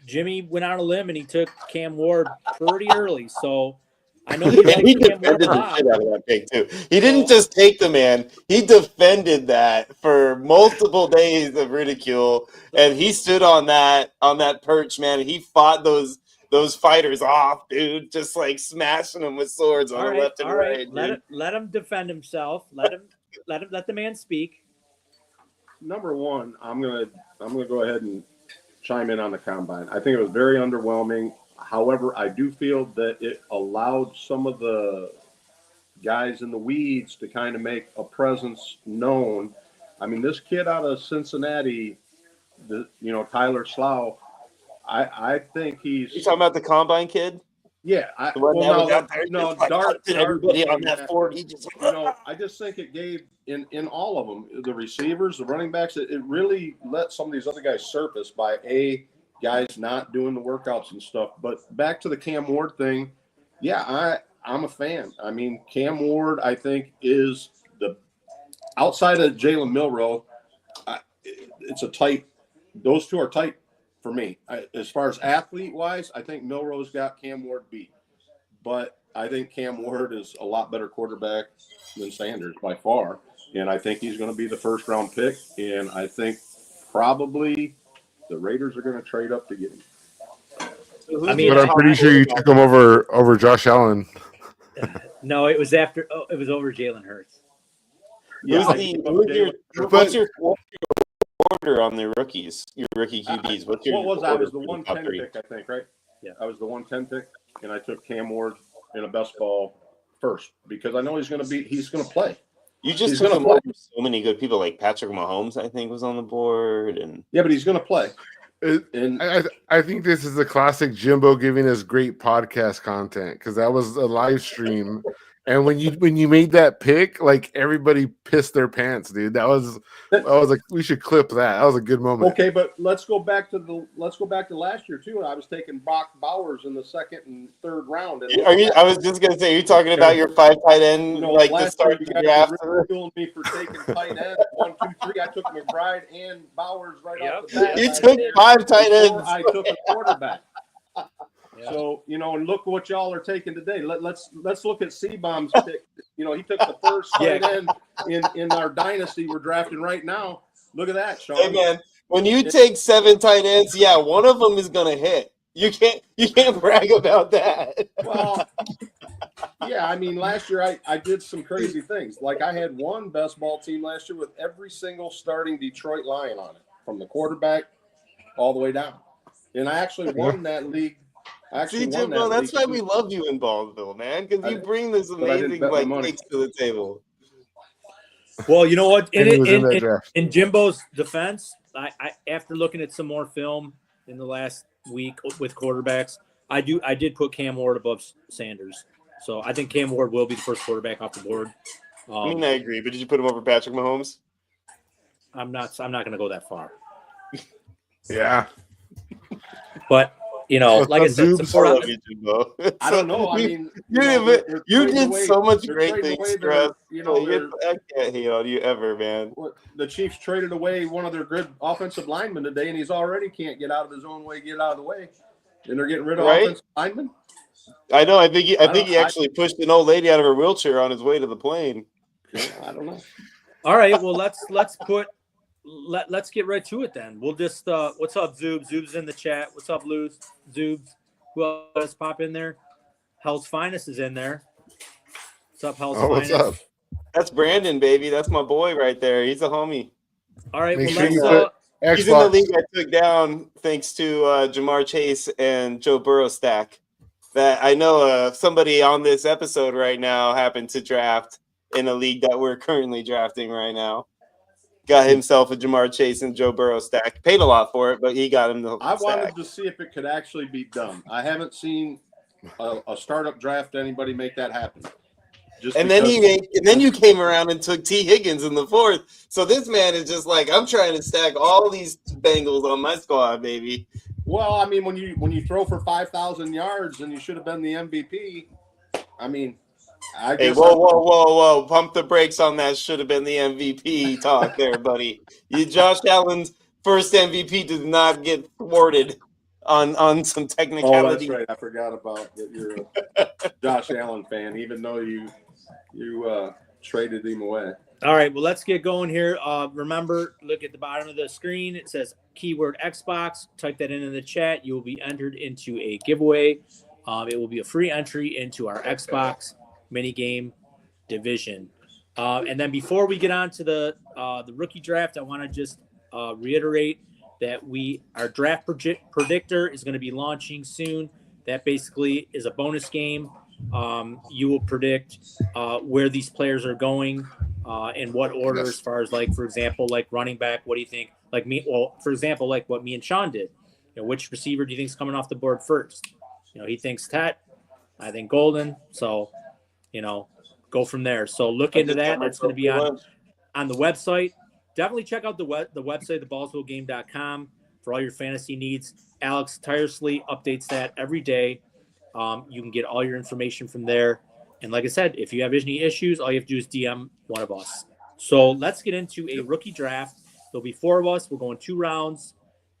Jimmy went out on a limb and he took Cam Ward pretty early. So I know he defended the shit out of that pick too. He didn't just take the man; he defended that for multiple days of ridicule, and he stood on that perch, man. And he fought those fighters off, dude, just like smashing them with swords on the left and right. Let him defend himself. Let the man speak. Number one, I'm gonna go ahead and chime in on the combine. I think it was very underwhelming. However, I do feel that it allowed some of the guys in the weeds to kind of make a presence known. I mean, this kid out of Cincinnati, Tyler Slough, I think he's. You talking about the combine kid? Yeah, everybody on that Ford. He just, I just think it gave in all of them, the receivers, the running backs, it really let some of these other guys surface by guys not doing the workouts and stuff. But back to the Cam Ward thing, yeah, I'm a fan. I mean, Cam Ward, I think, is outside of Jalen Milroe, it's a tight. Those two are tight for me. As far as athlete-wise, I think Milroe's got Cam Ward beat. But I think Cam Ward is a lot better quarterback than Sanders by far. And I think he's going to be the first-round pick. And I think probably the Raiders are going to trade up to get him. But I'm pretty sure you took him over Josh Allen. No, it was over Jalen Hurts. Yeah, what's your order on the rookies? Your rookie QBs. I was the 110 pick, I think, right? Yeah, I was the 110 pick, and I took Cam Ward in a best ball first because I know he's going to play. You just took him over so many good people, like Patrick Mahomes, I think, was on the board, and yeah, but he's going to play. I think this is the classic Jimbo giving us great podcast content because that was a live stream, And when you made that pick, like everybody pissed their pants, dude. I was like, we should clip that. That was a good moment. Okay, but let's go back to last year too. I was taking Brock Bowers in the second and third round. And I was just gonna say, you're talking about your 5 tight end, like the start of the draft. Ridiculing me for taking tight end 1, 2, 3. I took McBride and Bowers right off the bat. You took 5 tight ends. I took a quarterback. So, and look what y'all are taking today. Let's look at C-Bomb's pick. He took the first tight end in our dynasty we're drafting right now. Look at that, Sean. Hey, man, when you take 7 tight ends, one of them is going to hit. You can't brag about that. Well, yeah, last year I did some crazy things. Like I had one best ball team last year with every single starting Detroit Lion on it, from the quarterback all the way down. And I actually won that league. See, Jimbo, that's why we love you in Ballsville, man, because you bring this amazing takes to the table. Well, you know what? In Jimbo's defense, I after looking at some more film in the last week with quarterbacks, I did put Cam Ward above Sanders. So I think Cam Ward will be the first quarterback off the board. I agree, but did you put him over Patrick Mahomes? I'm not going to go that far. Yeah. But like I said, I don't know. You did so much great things for us. I can't hate on you ever, man. The Chiefs traded away one of their good offensive linemen today, and he's already can't get out of his own way, get out of the way. And they're getting rid of offensive linemen. I know. I think he actually pushed an old lady out of her wheelchair on his way to the plane. I don't know. All right. Well, let's get right to it then. We'll just what's up, Zoobs? Zoobs in the chat. What's up, Luz? Zoobs. Who else pop in there? Hell's Finest is in there. What's up, Hell's Finest? What's up? That's Brandon, baby. That's my boy right there. He's a homie. All right. He's in the league I took down thanks to Jamar Chase and Joe Burrow stack. That I know somebody on this episode right now happened to draft in a league that we're currently drafting right now. Got himself a Jamar Chase and Joe Burrow stack. Paid a lot for it, but he got him the stack. Wanted to see if it could actually be done. I haven't seen a startup draft anybody make that happen. Then you came around and took T. Higgins in the 4th. So this man is just like, I'm trying to stack all these Bengals on my squad, baby. Well, when you throw for 5,000 yards and you should have been the MVP, Hey, whoa. Pump the brakes on that should have been the MVP talk there, buddy. Josh Allen's first MVP did not get thwarted on some technicality. Oh, that's right. I forgot about that. You're a Josh Allen fan, even though you traded him away. All right. Well, let's get going here. Remember, look at the bottom of the screen. It says keyword Xbox. Type that in the chat. You will be entered into a giveaway. It will be a free entry into our Xbox minigame division. And then before we get on to the rookie draft, I want to just reiterate that our draft predictor is going to be launching soon. That basically is a bonus game. You will predict where these players are going in what order, as far as, like, for example, like running back. What do you think? Like me, well, for example, like what me and Sean did. Which receiver do you think is coming off the board first? He thinks Tet. I think Golden. So, go from there. So look into that. That's going to be on the website. Definitely check out the website, theballsvillegame.com, for all your fantasy needs. Alex tirelessly updates that every day. You can get all your information from there. And like I said, if you have any issues, all you have to do is DM one of us. So let's get into a rookie draft. There'll be 4 of us. We're going 2 rounds,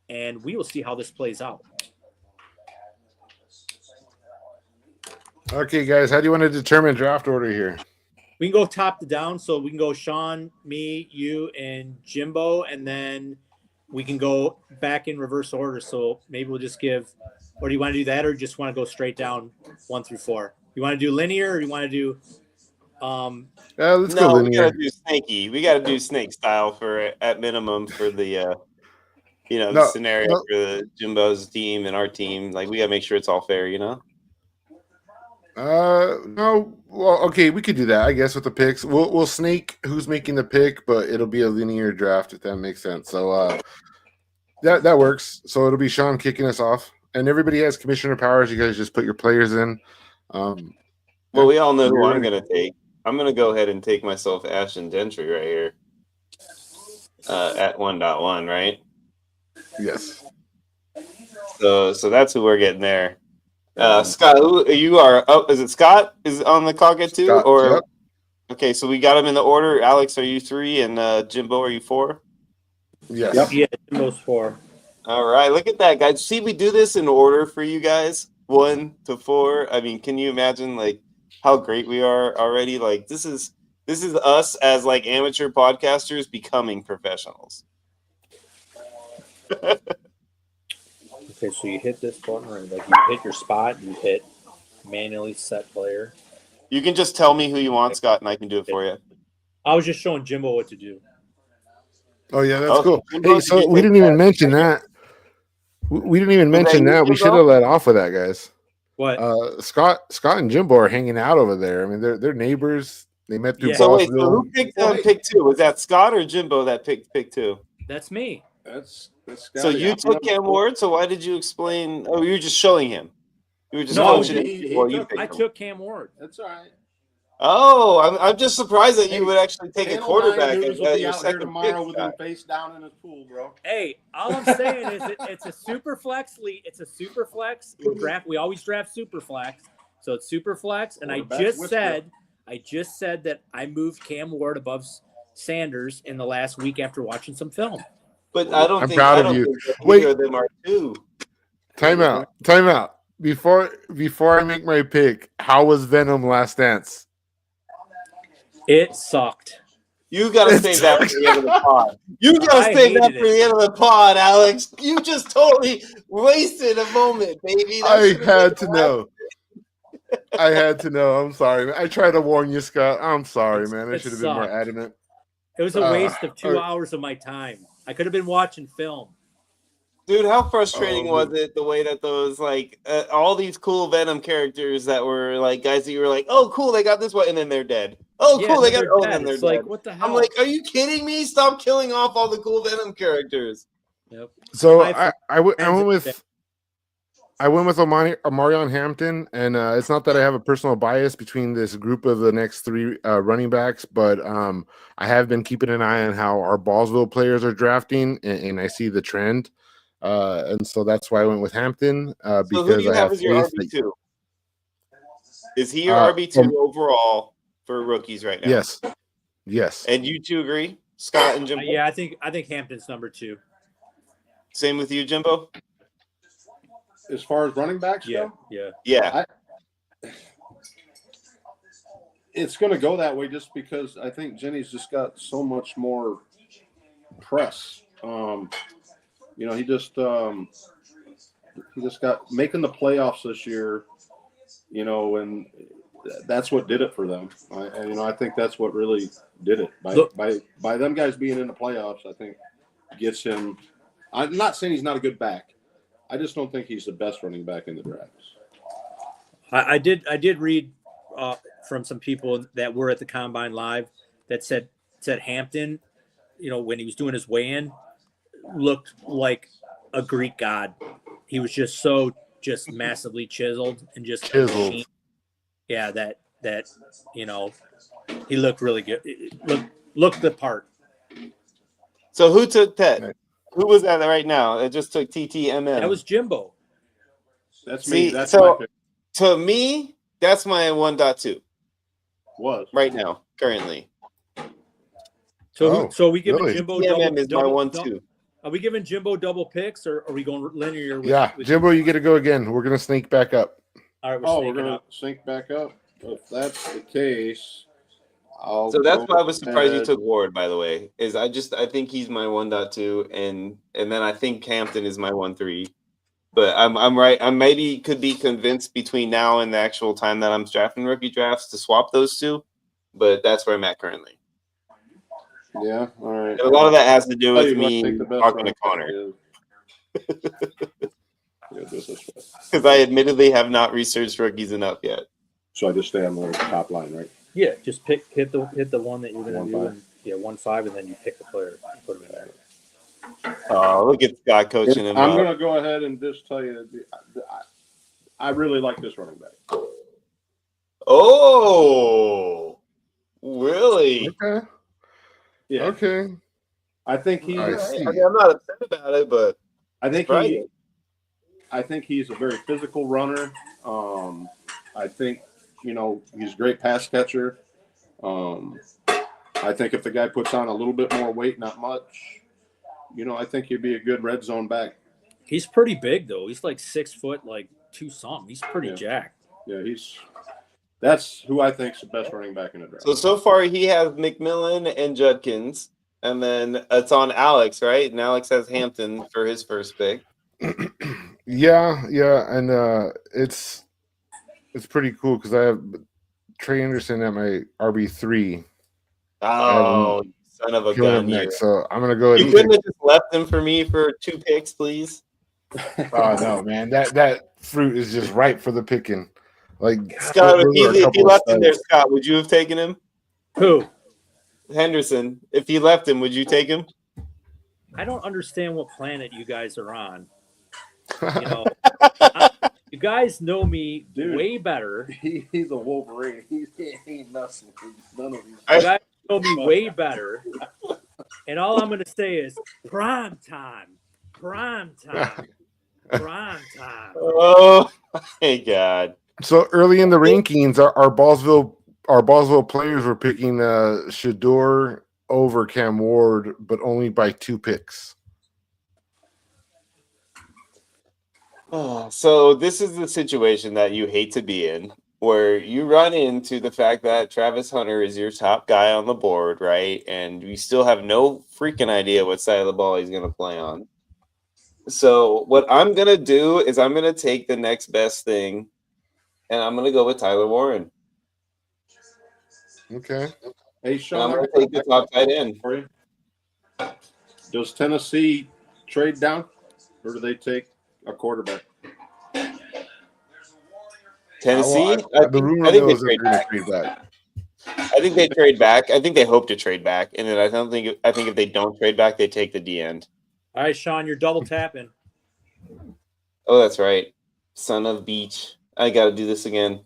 and we will see how this plays out. Okay, guys, how do you want to determine draft order here? We can go top to down, so we can go Sean, me, you, and Jimbo, and then we can go back in reverse order. So maybe we'll just give – or do you want to do that, or you just want to go straight down 1 through 4? You want to do linear, or you want to do let's go linear. We got to do snaky. We got to do snake style for at minimum for the the scenario for Jimbo's team and our team. Like, we got to make sure it's all fair, No. Well, okay, we could do that, I guess, with the picks. We'll snake who's making the pick, but it'll be a linear draft, if that makes sense. So that works. So it'll be Sean kicking us off, and everybody has commissioner powers. You guys just put your players in. Well, we all know who You're I'm ready. going to take. I'm going to go ahead and take myself Ashton Gentry right here at 1.1, right? Yes. So that's who we're getting there. Scott, you are up. Is it Scott is on the call get too? Scott, Or yep. okay, so we got them in the order. Alex, are you 3? And Jimbo, are you 4? Yes. Yep. Yeah, Jimbo's 4. All right, look at that, guys. See, we do this in order for you guys, 1 to 4. I mean, can you imagine like how great we are already? Like this is us as like amateur podcasters becoming professionals. Okay, so you hit this button, or like you hit your spot, you hit manually set player. You can just tell me who you want, Scott, and I can do it for you. I was just showing Jimbo what to do. Oh yeah, that's Oh, cool. Jimbo, Hey, so did you we take didn't even that? mention that. We didn't even Was that mention you, that. We Jimbo? should have let off with that, guys. What? Scott and Jimbo are hanging out over there. I mean, they're neighbors. They met through Yeah. So wait, so Ballsville. who picked pick 2? Was that Scott or Jimbo that picked pick 2? That's me. That's So you took Cam Ward. So why did you explain? Oh, you were just showing him. You were just No, coaching he him while you took- picked I him. took Cam Ward. That's all right. Oh, I'm just surprised that you Hey, would actually take a Channel quarterback 9 as dudes will be your out here second tomorrow pick, with them Scott. face down in his pool, bro. Hey, all I'm saying is it's a super flex league. It's a super flex draft. We always draft super flex, so it's super flex. And I just said that I moved Cam Ward above Sanders in the last week after watching some film. But I don't I'm think proud I of don't you. think that Wait. either of them are 2. Time out. Before I make my pick, how was Venom Last Dance? It sucked. You got to save that for the end of the pod. You got I to save that hated for the end of the pod, Alex. You just totally wasted a moment, baby. That I should've had been to know. I had to know. I'm sorry. I tried to warn you, Scott. I'm sorry, man. I It should have been more sucked. adamant. It was a waste of 2 hours of my time. I could have been watching film. Dude, how frustrating Oh, was it the way that those like all these cool Venom characters that were like guys that you were like, oh cool, they got this one, and then they're dead. Oh Yeah, cool, they got they're and then dead. they're It's dead. like, what the hell? I'm like, are you kidding me? Stop killing off all the cool Venom characters. Yep. So I I went with Omarion Hampton, and it's not that I have a personal bias between this group of the next 3 running backs, but I have been keeping an eye on how our Ballsville players are drafting, and I see the trend, and so that's why I went with Hampton So who do because you I have have as your faith. RB2? Is he your RB2 overall for rookies right now? Yes. And you two agree, Scott and Jimbo? Yeah, I think Hampton's number 2. Same with you, Jimbo? As far as running backs go, Yeah. it's going to go that way just because I think Jenny's just got so much more press. He just got making the playoffs this year, and that's what did it for them. I think that's what really did it by them guys being in the playoffs. I think gets him. I'm not saying he's not a good back. I just don't think he's the best running back in the draft. I did read from some people that were at the Combine Live that said Hampton, when he was doing his weigh-in, looked like a Greek god. He was just massively chiseled and just Chiseled. Yeah, that he looked really good. Looked the part. So who took Ted? Who was that right now? It just took TTMM. That was Jimbo. That's me. That's so my pick. To me, that's my 1.2. Was right now, currently. So are we giving really? Jimbo TTMM is my double 1.2. Are we giving Jimbo double picks, or are we going linear? With Jimbo, you get to go again. We're gonna sneak back up. All right, we're going to sync back up. If that's the case, So that's why I was surprised you took Ward, by the way. I think he's my 1.2, and then I think Hampton is my 1.3. But I'm right. I maybe could be convinced between now and the actual time that I'm drafting rookie drafts to swap those two. But that's where I'm at currently. Yeah, all right. And a lot of that has to do with me talking to Connor. Because I admittedly have not researched rookies enough yet. So I just stay on the top line, right? Yeah, just hit the one that you're going to do. 1.5. And, 1.5, and then you pick the player and put him in there. Oh, look at Scott coaching him. I'm going to go ahead and just tell you, I really like this running back. Oh, really? Okay. Yeah, Okay. I think he. I All right. see. I mean, I'm not upset about it, but I think surprising. I think he's a very physical runner. I think he's a great pass catcher. I think if the guy puts on a little bit more weight, not much, I think he'd be a good red zone back. He's pretty big though. He's like 6 foot, like 2 something. He's pretty Yeah. jacked. Yeah, that's who I think is the best running back in the draft. So far he has McMillan and Judkins, and then it's on Alex, right? And Alex has Hampton for his first pick. Yeah, and it's pretty cool because I have Trey Anderson at my RB3. Oh, son of a gun! Next, so I'm gonna go ahead. You couldn't have just left him for me for 2 picks, please. Oh no, man, that fruit is just ripe for the picking. Like Scott, if he left him there, Scott, would you have taken him? Who? Henderson. If he left him, would you take him? I don't understand what planet you guys are on. You guys know me way better. He's a Wolverine. He ain't messing with none of these. You guys know me way better. And all I'm going to say is prime time. Prime time. Prime time. Oh, my God. So early in the rankings, our Ballsville players were picking Shador over Cam Ward, but only by 2 picks. Oh, so this is the situation that you hate to be in, where you run into the fact that Travis Hunter is your top guy on the board, right? And you still have no freaking idea what side of the ball he's going to play on. So what I'm going to do is I'm going to take the next best thing, and I'm going to go with Tyler Warren. Okay. Hey, Sean, I'm going to take the top tight end. For you. Does Tennessee trade down, or do they take a quarterback? Tennessee? The rumor I think goes they that they're going to trade back. I think they trade back. I think they hope to trade back, and then I think if they don't trade back, they take the D end. All right, Sean, you're double tapping. Oh, that's right. Son of Beach. I got to do this again.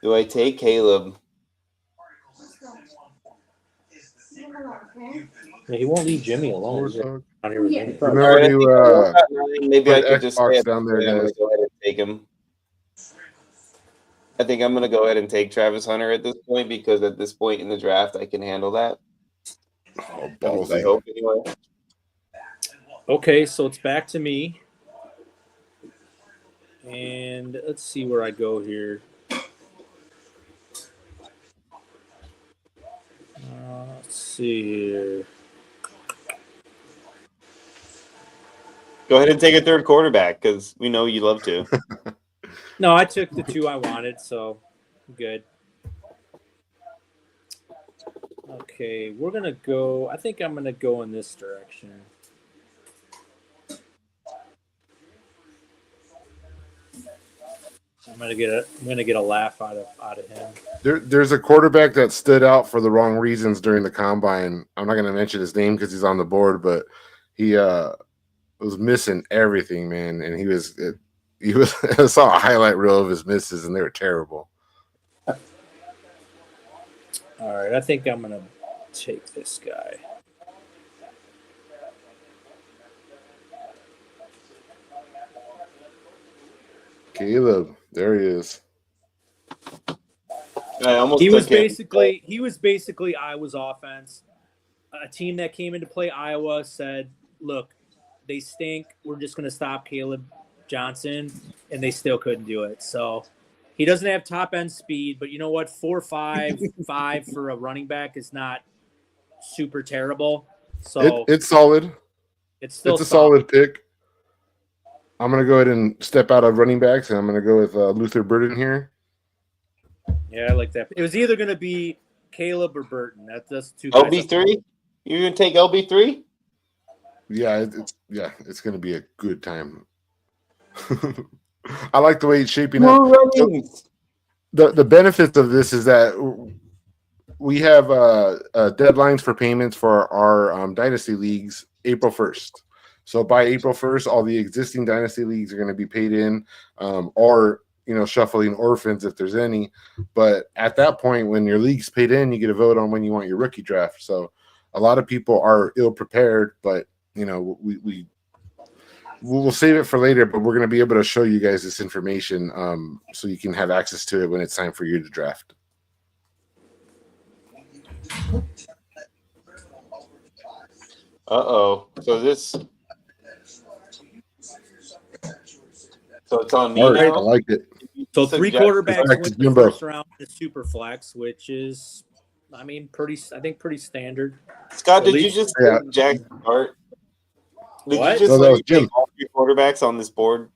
Do I take Caleb? Yeah, he won't leave Jimmy alone. Remember to maybe I could just Xbox say down there, I'm going guys. to go ahead and take him. I think I'm going to go ahead and take Travis Hunter at this point because at this point in the draft, I can handle that. Oh, I ballsy. hope anyway. Okay, so it's back to me. And let's see where I go here. Let's see here. Go ahead and take a third quarterback because we know you love to. No, I took the 2 I wanted, so good. Okay, we're going to go. I think I'm going to go in this direction. I'm gonna get a laugh out of him. There's a quarterback that stood out for the wrong reasons during the combine. I'm not going to mention his name because he's on the board, but he was missing everything, man. And he was I saw a highlight reel of his misses, and they were terrible. All right, I think I'm gonna take this guy. Caleb, there he is. He was basically Iowa's offense. A team that came into play Iowa said, "Look, they stink. We're just going to stop Caleb Johnson," and they still couldn't do it. So he doesn't have top end speed, but you know what? 4.55 for a running back is not super terrible. So it's solid. It's still a solid pick. I'm going to go ahead and step out of running backs, and I'm going to go with Luther Burden here. Yeah, I like that. It was either going to be Caleb or Burton. That's 2 guys. LB3? You're going to take LB3? Yeah, it's going to be a good time. I like the way it's shaping up. The benefits of this is that we have deadlines for payments for our Dynasty leagues April 1st. So by April 1st, all the existing Dynasty leagues are going to be paid in, or shuffling orphans if there's any. But at that point, when your league's paid in, you get a vote on when you want your rookie draft. So a lot of people are ill prepared, but we'll save it for later. But we're going to be able to show you guys this information so you can have access to it when it's time for you to draft. So it's on me Art, now? I like it. So 3 quarterbacks Back to went the Jimbo. first round in the super flex, which is, pretty standard. Scott, At did you least- just Yeah. Jack Art? Did What? you just No, that let was me take Jim. all 3 quarterbacks on this board?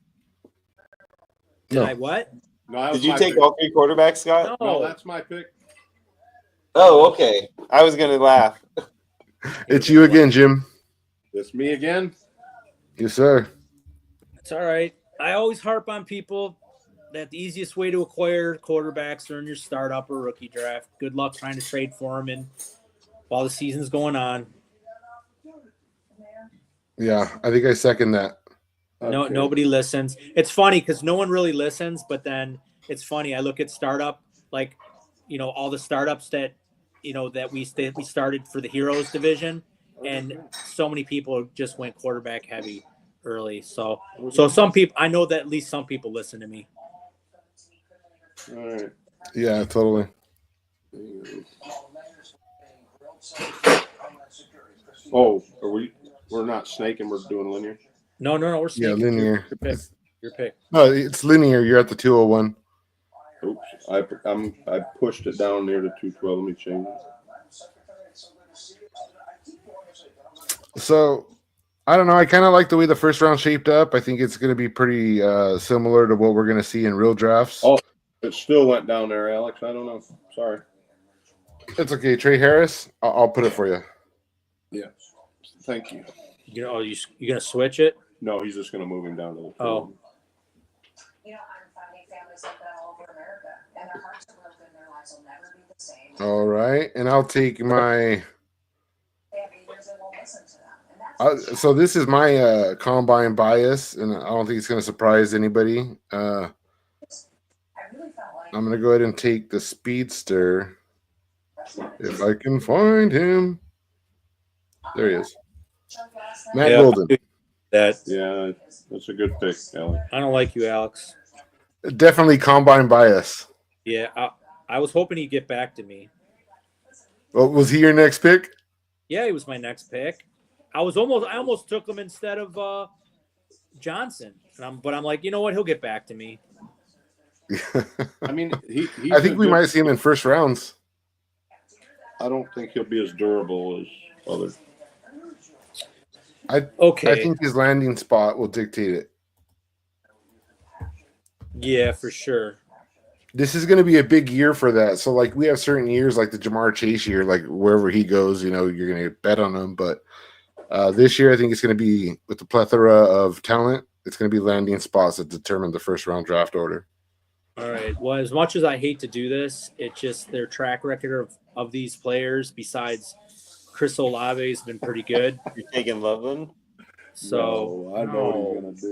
Did No. I what? No, that was Did you my take pick. all 3 quarterbacks, Scott? No, that's my pick. Oh, okay. I was gonna laugh. It's you again, Jim. It's me again. Yes, sir. It's all right. I always harp on people that the easiest way to acquire quarterbacks are in your startup or rookie draft. Good luck trying to trade for them and while the season's going on. Yeah, I think I second that. No, Okay. nobody listens. It's funny because no one really listens, but then it's funny. I look at startup, like, all the startups that, that we started for the Heroes division, and so many people just went quarterback heavy early. So some people, I know that at least some people listen to me. All right. Yeah, totally. Oh, we're not snaking, we're doing linear. No, we're Yeah, sneaking. linear. Your pick. No, it's linear. You're at the 201. Oops, I pushed it down near the 212. Let me change it. So I don't know. I kind of like the way the first round shaped up. I think it's going to be pretty similar to what we're going to see in real drafts. Oh, it still went down there, Alex. I don't know. Sorry. It's okay. Trey Harris, I'll put it for you. Yeah. Thank you. You gonna switch it? No, he's just going to move him down to the Oh. I'm finding families like that all over America, and their hearts are broken. Their lives will never be the same. All right. And I'll take my. They have leaders that won't listen to them, and that's So this is my combine bias, and I don't think it's going to surprise anybody. I really felt like I'm going to go ahead and take the speedster if I can find him. There he is. Matt Yeah. Golden. Yeah, that's a good pick, Alex. I don't like you, Alex. Definitely combine bias. Yeah, I was hoping he'd get back to me. Well, was he your next pick? Yeah, he was my next pick. I almost took him instead of Johnson, but I'm like, you know what? He'll get back to me. I mean, he's I think we might see him in first rounds. I don't think he'll be as durable as others. Okay. I think his landing spot will dictate it. Yeah, for sure. This is going to be a big year for that. So, like, we have certain years, like the Jamar Chase year, like wherever he goes, you're going to bet on him. But this year, I think it's going to be with the plethora of talent. It's going to be landing spots that determine the first round draft order. All right. Well, as much as I hate to do this, it's just their track record of these players, besides Chris Olave, has been pretty good. You're taking Loveland? So No, I know what he's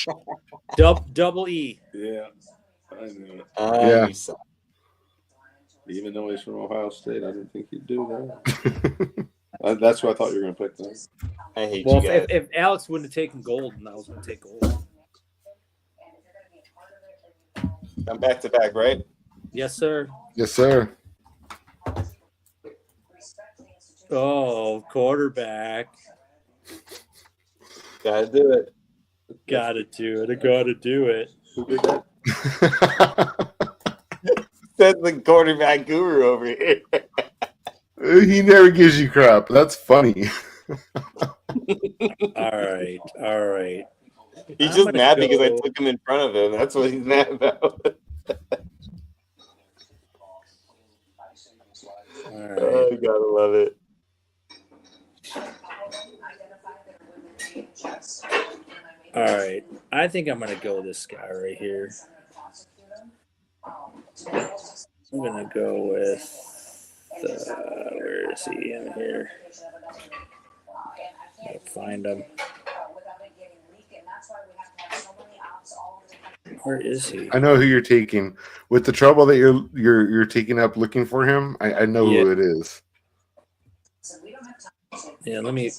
gonna do. double E. Yeah, I knew it. Yeah. You suck. Even though he's from Ohio State, I didn't think he'd do that. That's what I thought you were gonna pick. Then. I hate Well, you guys. if Alex wouldn't have taken Golden, I was going to take Golden. I'm back to back, right? Yes, sir. Yes, sir. Oh, quarterback. Gotta do it. Gotta do it. I gotta do it. Who did that? That's the quarterback guru over here. He never gives you crap. That's funny. All right. He's I'm just gonna mad because I go- took him in front of him. That's what he's mad about. All Oh, right. you gotta love it. All right. I think I'm gonna go this guy right here. I'm gonna go with where is he in here? I'll find him. Where is he? I know who you're taking. With the trouble that you're taking up looking for him, I know who it is. Yeah, let me.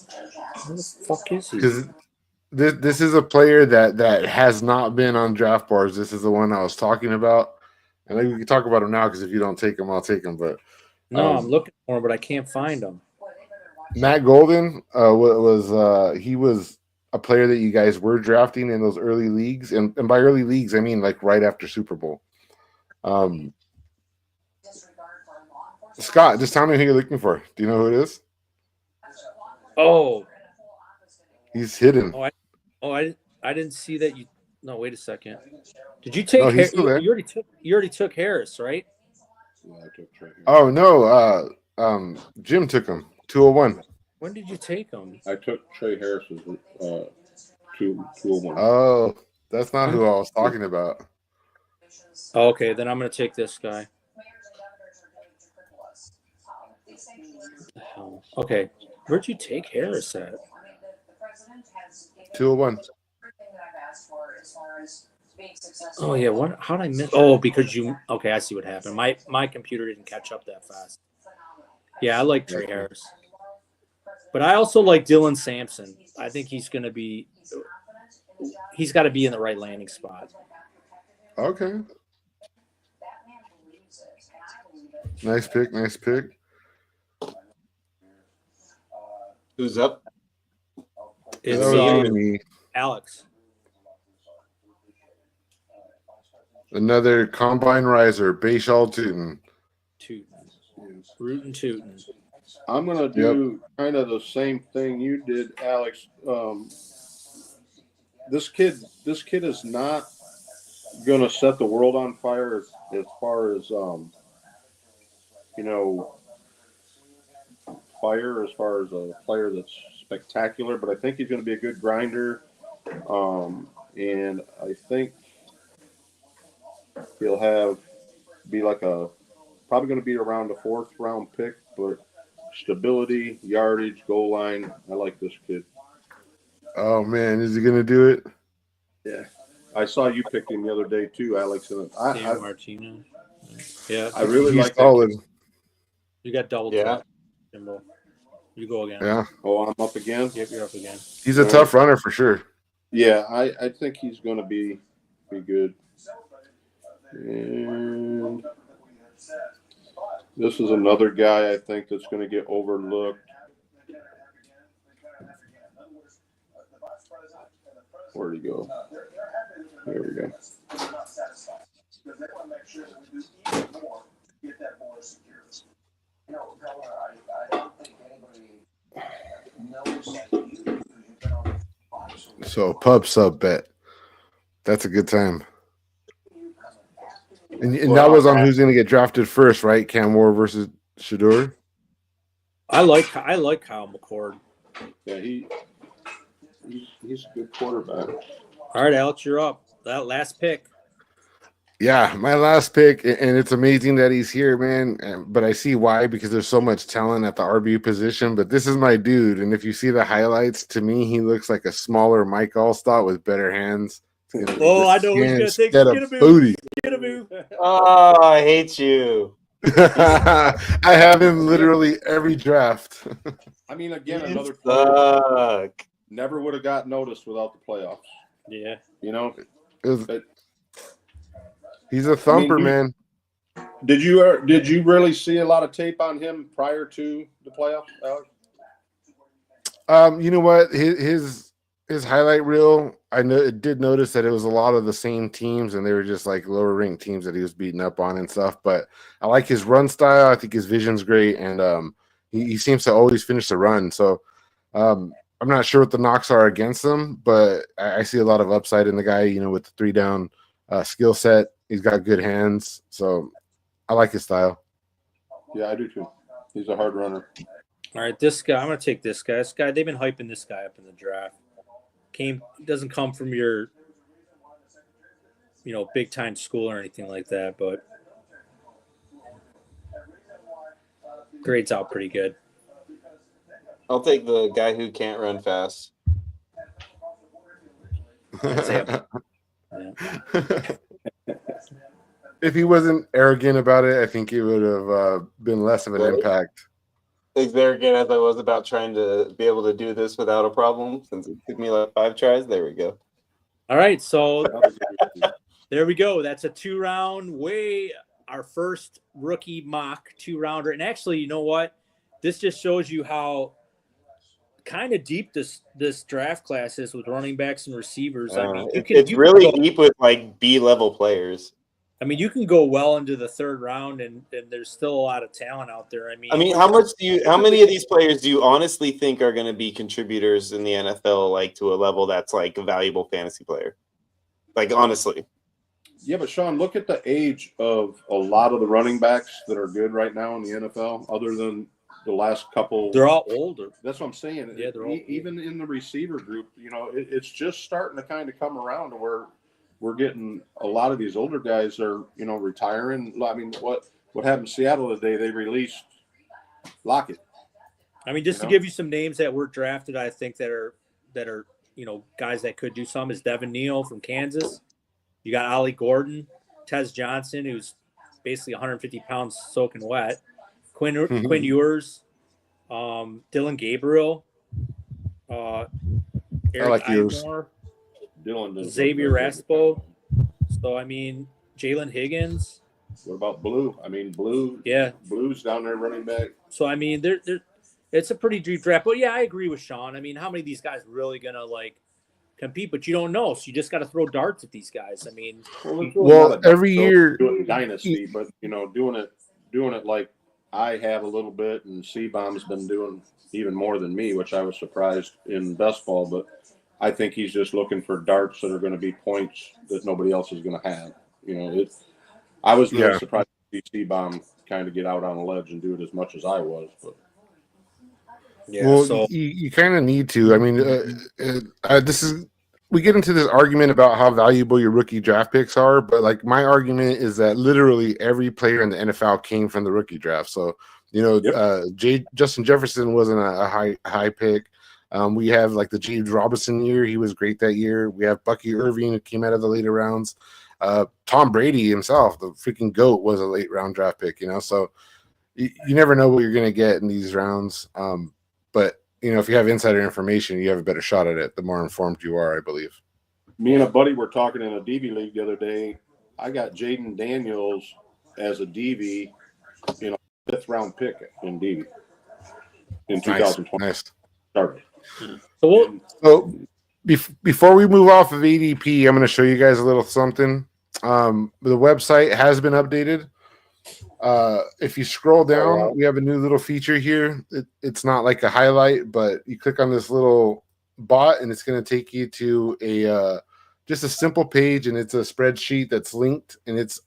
Where the fuck is he? Because this is a player that has not been on draft boards. This is the one I was talking about. And maybe we can talk about him now, because if you don't take him, I'll take him. But No, I'm looking for him, but I can't find him. Matt Golden he was a player that you guys were drafting in those early leagues, and by early leagues I mean like right after Super Bowl. Scott, just tell me who you're looking for. Do you know who it is? Oh, he's hidden. I didn't see that. You no, wait a second. Did you take? No, he's still there. You already took Harris, right? Yeah, I took Trey Harris. Oh no, Jim took him 201. When did you take him? I took Trey Harris as 201. Oh, that's not who I was talking about. Okay, then I'm gonna take this guy. Okay, where'd you take Harris at? 201. Oh yeah, what? How did I miss? Oh, because you. Okay, I see what happened. My computer didn't catch up that fast. Yeah, I like Trey Harris, but I also like Dylan Sampson. I think he's gonna be. He's got to be in the right landing spot. Okay. Nice pick. Nice pick. Who's up? It's me. Alex. Another combine riser, Bayshall Tootin. Rootin' tootin'. I'm gonna do kind of the same thing you did, Alex. This kid is not gonna set the world on fire as far as fire as far as a player that's spectacular, but I think he's going to be a good grinder, and I think he'll be like probably going to be around a 4th round pick, but stability, yardage, goal line. I like this kid. Oh man, is he going to do it? Yeah, I saw you picked him the other day too, Alex. And Martino. Yeah, I really like solid. You got double. Yeah. Jimbo. You go again. Yeah. Oh, I'm up again. Yep, you're up again. He's a tough runner for sure. Yeah, I think he's going to be good. And this is another guy I think that's going to get overlooked. Where'd he go? There we go. So pub sub bet. That's a good time. And that was on who's going to get drafted first, right? Cam Moore versus Shador. I like Kyle McCord. Yeah, he's a good quarterback. All right, Alex, you're up. That last pick. Yeah, my last pick, and it's amazing that he's here, man. But I see why, because there's so much talent at the RB position. But this is my dude, and if you see the highlights, to me, he looks like a smaller Mike Allstott with better hands. Oh, I know who's gonna take booty. Oh, I hate you. I have him literally every draft. I mean, again, You another suck. never would have got noticed without the playoffs. Yeah. You know, He's a thumper, man. Did you really see a lot of tape on him prior to the playoffs, Alex? You know what? His highlight reel, I did notice that it was a lot of the same teams, and they were just like lower ranked teams that he was beating up on and stuff. But I like his run style. I think his vision's great, and he seems to always finish the run. So I'm not sure what the knocks are against him, but I see a lot of upside in the guy. You know, with the 3-down skill set, he's got good hands. So I like his style. Yeah, I do too. He's a hard runner. All right, this guy. I'm gonna take this guy. This guy. They've been hyping this guy up in the draft. Doesn't come from your, big time school or anything like that, but grades out pretty good. I'll take the guy who can't run fast. Yeah. If he wasn't arrogant about it, I think it would have been less of an impact. As arrogant as I was about trying to be able to do this without a problem, since it took me like 5 tries. There we go. All right, so there we go. That's a 2-round our first rookie mock 2-rounder. And actually, you know what? This just shows you how kind of deep this draft class is with running backs and receivers. I mean, it's really deep with like B-level players. I mean, you can go well into the 3rd round, and there's still a lot of talent out there. I mean, how many of these players do you honestly think are going to be contributors in the NFL, like to a level that's like a valuable fantasy player? Like, honestly. Yeah, but Sean, look at the age of a lot of the running backs that are good right now in the NFL, other than the last couple. They're all older. That's what I'm saying. Yeah, they're all even in the receiver group, it's just starting to kind of come around to where we're getting a lot of these older guys are, retiring. I mean, what happened in Seattle today? They released Lockett. I mean, just to give you some names that were drafted, I think that are guys that could do some is Devin Neal from Kansas. You got Ollie Gordon, Tez Johnson, who's basically 150 pounds soaking wet. Quinn Ewers, Dylan Gabriel, Eric Eyemore, Xavier Raspo. So, I mean, Jalen Higgins. What about Blue? I mean, Blue. Yeah. Blue's down there running back. So, I mean, it's a pretty deep draft. But, yeah, I agree with Sean. I mean, how many of these guys really going to, compete? But you don't know. So, you just got to throw darts at these guys. I mean. Well, every year. Doing Dynasty, but, doing it like I have a little bit, and C-Bomb's been doing even more than me, which I was surprised in Bestball. But I think he's just looking for darts that are going to be points that nobody else is going to have. I was really surprised to see C-Bomb kind of get out on a ledge and do it as much as I was. But yeah, well, so you kind of need to. I mean, we get into this argument about how valuable your rookie draft picks are, but my argument is that literally every player in the NFL came from the rookie draft. So Justin Jefferson wasn't a high pick. We have the James Robinson year. He was great that year. We have Bucky Irving, who came out of the later rounds. Tom Brady himself, the freaking GOAT, was a late round draft pick, So you never know what you're going to get in these rounds. But, if you have insider information, you have a better shot at it, the more informed you are, I believe. Me and a buddy were talking in a DB league the other day. I got Jaden Daniels as a DB, 5th round pick in DB in 2020. Nice. Started. So before we move off of ADP, I'm going to show you guys a little something. The website has been updated. If you scroll down, we have a new little feature here. It's not like a highlight, but you click on this little bot, and it's going to take you to just a simple page, and it's a spreadsheet that's linked, and it's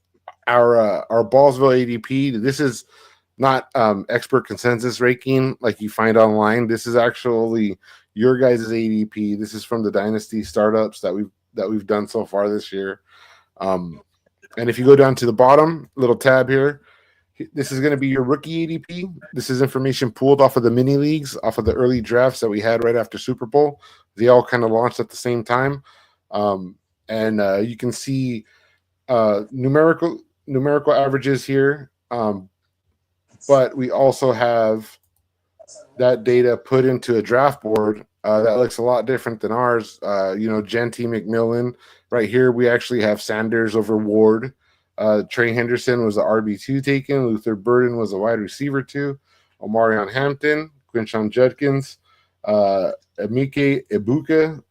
our Ballsville ADP. This is not expert consensus ranking like you find online. This is actually your guys' ADP. This is from the Dynasty startups that we've done so far this year. And if you go down to the bottom little tab here, this is going to be your rookie ADP. This is information pulled off of the mini leagues, off of the early drafts that we had right after Super Bowl. They all kind of launched at the same time. And you can see numerical averages here. But we also have that data put into a draft board that looks a lot different than ours. Genty, McMillan. Right here, we actually have Sanders over Ward. Trey Henderson was the RB2 taken. Luther Burden was a wide receiver 2. Omarion Hampton, Quinshon Judkins, Emike Ibuka,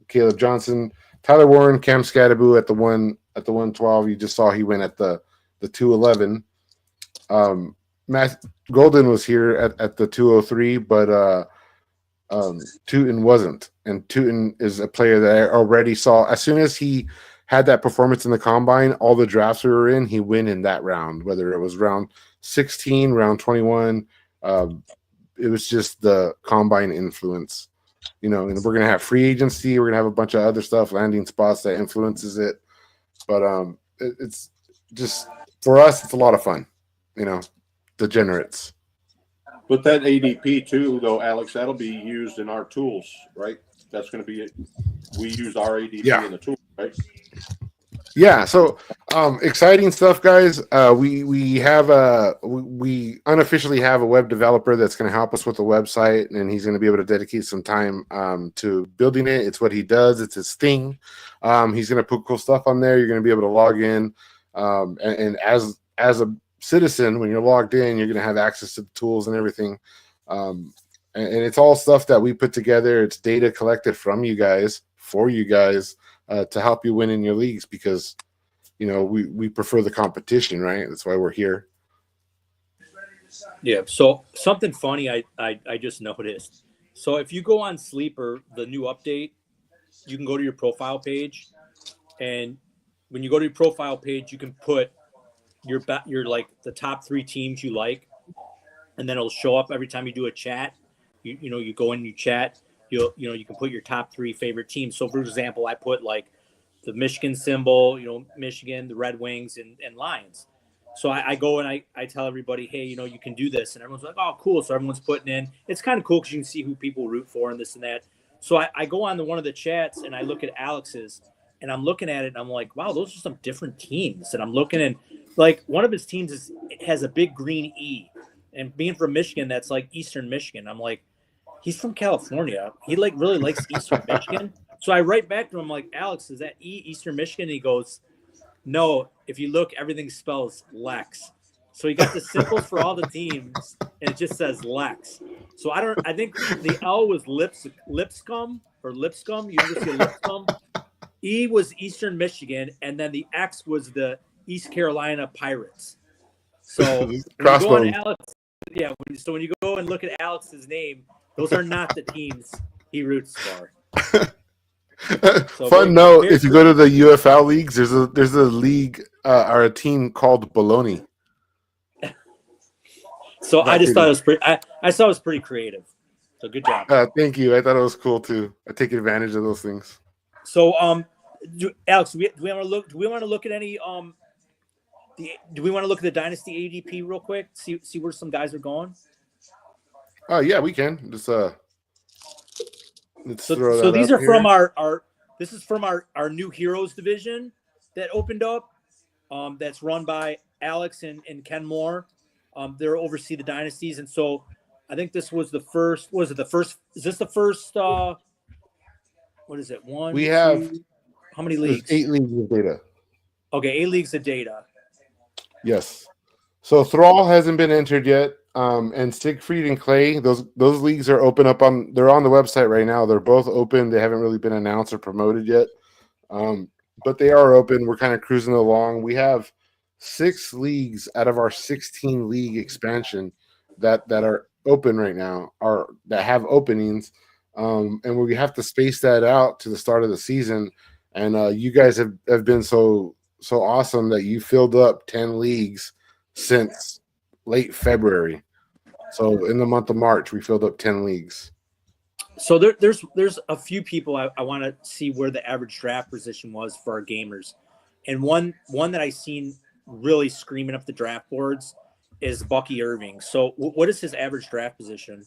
Caleb Johnson, Tyler Warren, Cam Scadaboo at the 112. You just saw he went at the 211. Matt Golden was here at the 203, but Tootin wasn't. And Tootin is a player that I already saw. As soon as he had that performance in the combine, all the drafts we were in, he went in that round, whether it was round 16, round 21. It was just the combine influence, and we're going to have free agency. We're going to have a bunch of other stuff, landing spots that influences it. But it's just, for us, it's a lot of fun, degenerates. But that ADP too, though, Alex, that'll be used in our tools, right? That's going to be it. We use our ADP in the tool, right? Yeah, so exciting stuff, guys. We unofficially have a web developer that's going to help us with the website, and he's going to be able to dedicate some time to building it. It's what he does. It's his thing. He's going to put cool stuff on there. You're going to be able to log in, and as a citizen, when you're logged in, you're going to have access to the tools and everything. And it's all stuff that we put together. It's data collected from you guys for you guys. To help you win in your leagues, because we prefer the competition, right? That's why we're here. Yeah. So something funny I just noticed. So if you go on Sleeper, the new update, you can go to your profile page, and when you go to your profile page, you can put your like the top 3 teams you like, and then it'll show up every time you do a chat. You go in, you chat. You can put your top 3 favorite teams. So, for example, I put like the Michigan symbol, Michigan, the Red Wings, and Lions. So I go and I tell everybody, hey, you can do this. And everyone's like, oh, cool. So everyone's putting in. It's kind of cool because you can see who people root for and this and that. So I go on to one of the chats and I look at Alex's, and I'm looking at it and I'm like, wow, those are some different teams. And I'm looking, and like one of his teams has a big green E. And being from Michigan, that's like Eastern Michigan. I'm like, he's from California. He really likes Eastern Michigan. So I write back to him like, Alex, is that Eastern Michigan? And he goes, no, if you look, everything spells Lex. So he got the symbols for all the teams, and it just says Lex. So I think the L was Lipscomb or Lipscomb, University of Lipscomb. E was Eastern Michigan, and then the X was the East Carolina Pirates. So when you go on Alex, so when you go and look at Alex's name, those are not the teams he roots for. So Fun note: if you go to the UFL leagues, there's a league or a team called Baloney. So I just thought it was pretty. I thought it was pretty creative. So good job. Thank you. I thought it was cool too. I take advantage of those things. So Alex, do we want to look at any do we want to look at the Dynasty ADP real quick? See where some guys are going. Oh yeah, we can. Just let's throw that. So these are here. from our. This is from our new Heroes division that opened up. That's run by Alex and Ken Moore. They oversee the dynasties, and so I think this was the first. Was it the first? Is this the first? What is it? One. We have how many leagues? 8 leagues of data. Okay, 8 leagues of data. Yes. So Thrall hasn't been entered yet. And Siegfried and Clay, those leagues are open up they're on the website right now. They're both open. They haven't really been announced or promoted yet. But they are open. We're kind of cruising along. We have 6 leagues out of our 16 league expansion that are open right now, or that have openings. And we have to space that out to the start of the season. And you guys have been so awesome that you filled up 10 leagues since late February. So in the month of March, we filled up 10 leagues. So there's a few people I want to see where the average draft position was for our gamers. And one that I seen really screaming up the draft boards is Bucky Irving. So what is his average draft position?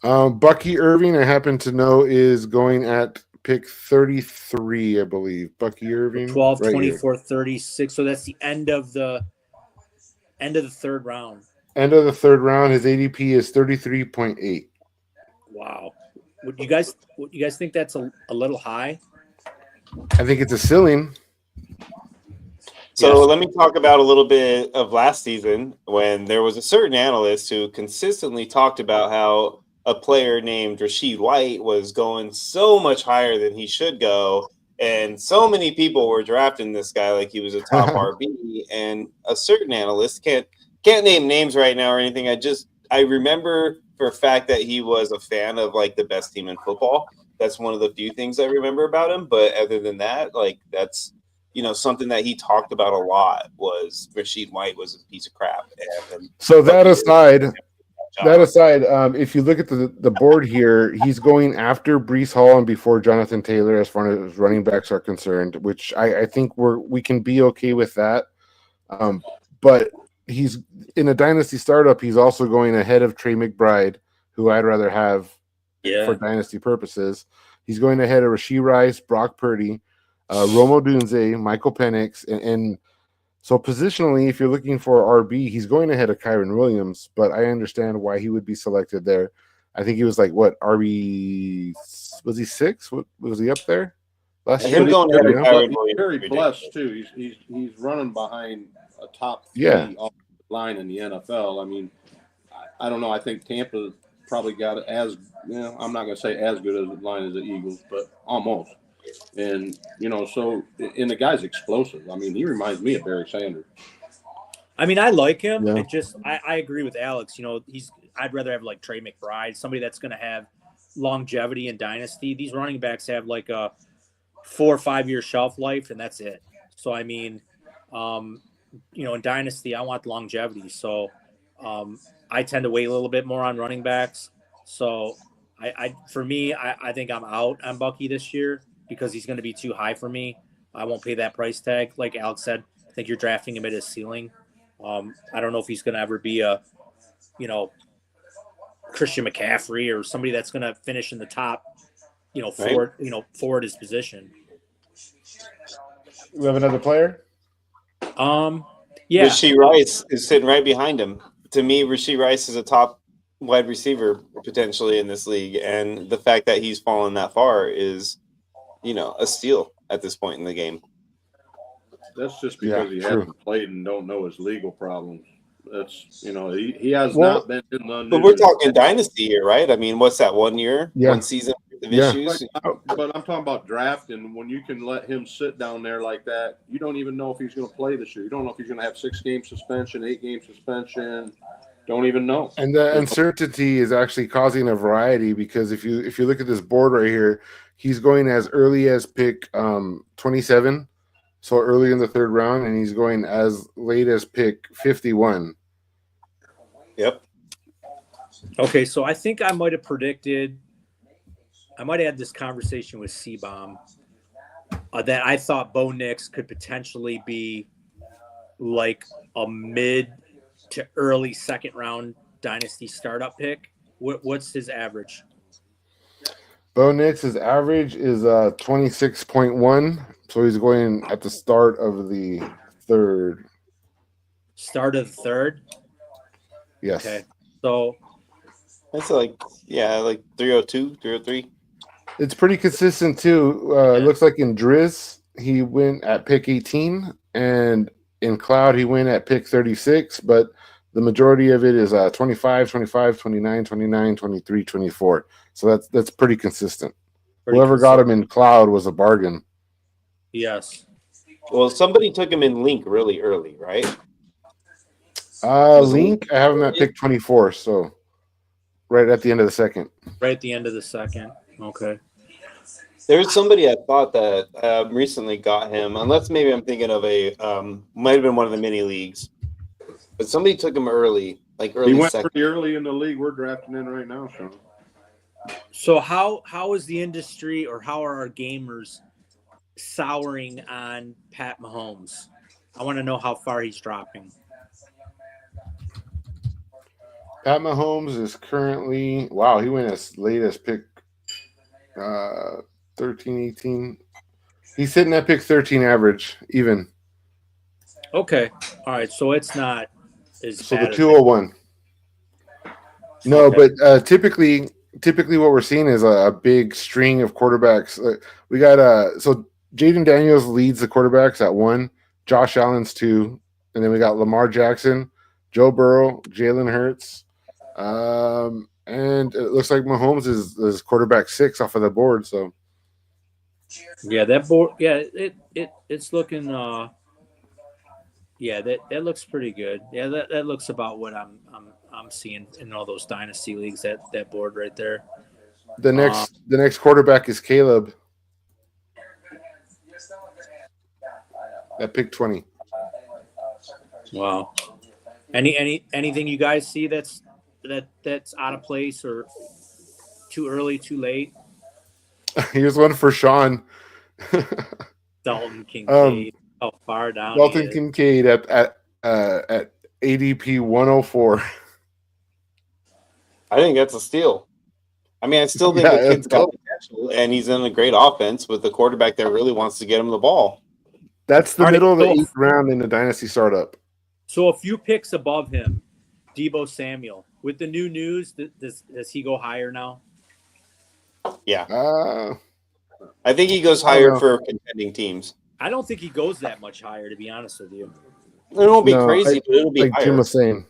Bucky Irving, I happen to know, is going at pick 33, I believe. Bucky Irving. 12, right 24, here. 36. So that's the end of the third round. End of the third round. His ADP is 33.8. Wow. Would you guys think that's a little high? I think it's a ceiling. So let me talk about a little bit of last season when there was a certain analyst who consistently talked about how a player named Rashid White was going so much higher than he should go. And so many people were drafting this guy like he was a top RB. And a certain analyst, can't name names right now or anything. I remember for a fact that he was a fan of like the best team in football. That's one of the few things I remember about him. But other than that, like that's, something that he talked about a lot was Rashid White was a piece of crap. And so that aside, if you look at the board here, he's going after Breece Hall and before Jonathan Taylor as far as running backs are concerned, which I think we can be okay with that. But he's in a dynasty startup. He's also going ahead of Trey McBride, who I'd rather have for dynasty purposes. He's going ahead of Rashee Rice, Brock Purdy. Romo Dunze, Michael Penix, and so positionally, if you're looking for RB, he's going ahead of Kyron Williams, but I understand why he would be selected there. I think he was like what RB was he 6? What was he up there last year? Him going ahead of Kyron He's Williams. very blessed too. He's running behind a top 3 Yeah. offensive line in the NFL. I mean, I don't know. I think Tampa probably got it as I'm not going to say as good a line as the Eagles, but almost. And so the guy's explosive. I mean, he reminds me of Barry Sanders. I mean, I like him. Yeah. It just I agree with Alex. I'd rather have like Trey McBride, somebody that's going to have longevity in Dynasty. These running backs have like a 4 or 5 year shelf life, and that's it. So I mean, in Dynasty, I want longevity. So I tend to wait a little bit more on running backs. So for me, I think I'm out on Bucky this year because he's going to be too high for me. I won't pay that price tag. Like Alex said, I think you're drafting him at his ceiling. I don't know if he's going to ever be a, Christian McCaffrey or somebody that's going to finish in the top, forward his position. We have another player. Yeah. Rashee Rice is sitting right behind him. To me, Rashee Rice is a top wide receiver potentially in this league, and the fact that he's fallen that far is, a steal at this point in the game. That's just because he true. hasn't played and don't know his legal problems. That's he has not been in the news. But we're talking dynasty here, right? I mean, what's that, 1 year, 1 season of issues? But I'm talking about draft, and when you can let him sit down there like that, you don't even know if he's going to play this year. You don't know if he's going to have 6-game suspension, 8-game suspension. Don't even know. And the uncertainty is actually causing a variety because if you look at this board right here, he's going as early as pick 27, so early in the 3rd round, and he's going as late as pick 51. Yep. Okay, so I think I might have had this conversation with C-Bomb that I thought Bo Nix could potentially be like a mid to early 2nd round dynasty startup pick. What's his average? Bo Nix's average is 26.1, so he's going at the start of the 3rd. Start of the 3rd? Yes. Okay. So that's like 302, 303. It's pretty consistent too. It looks like in Driz, he went at pick 18, and in Cloud, he went at pick 36, but the majority of it is 25, 25, 29, 29, 23, 24. So that's pretty consistent. Whoever got him in Cloud was a bargain. Yes. Well, somebody took him in Link really early, right? Link, I have him at pick 24, so right at the end of the 2nd. Right at the end of the 2nd. Okay. There's somebody I thought that recently got him, unless maybe I'm thinking of might have been one of the mini leagues. But somebody took him early, like early. He went 2nd. pretty early in the league we're drafting in right now, Sean. So how is the industry, or how are our gamers souring on Pat Mahomes? I want to know how far he's dropping. Pat Mahomes is currently, he went as late as pick 13, 18. He's sitting at pick 13 average, even. Okay. All right. So it's not as So bad the 201. No, Okay. but typically what we're seeing is a big string of quarterbacks. We got so Jaden Daniels leads the quarterbacks at 1, Josh Allen's 2, and then we got Lamar Jackson, Joe Burrow, Jalen Hurts, and it looks like Mahomes is quarterback 6 off of the board. So Yeah, that board. Yeah, it's looking. Yeah, that looks pretty good. Yeah, that looks about what I'm seeing in all those dynasty leagues. That board right there. the next quarterback is Caleb at pick 20. Wow. Anything you guys see that's out of place or too early, too late? Here's one for Sean. Dalton Kincaid. How far down? Dalton Kincaid at ADP 104. I think that's a steal. I mean, I still think Yeah, the kid's got potential, and he's in a great offense with a quarterback that really wants to get him the ball. That's the All right, middle of the so- 8th round in the Dynasty startup. So a few picks above him, Deebo Samuel. With the new news, does he go higher now? Yeah, Uh, I think he goes I don't higher know. for contending teams. I don't think he goes that much higher, to be honest with you. It won't be No, crazy, but it'll be like higher. Jim was saying.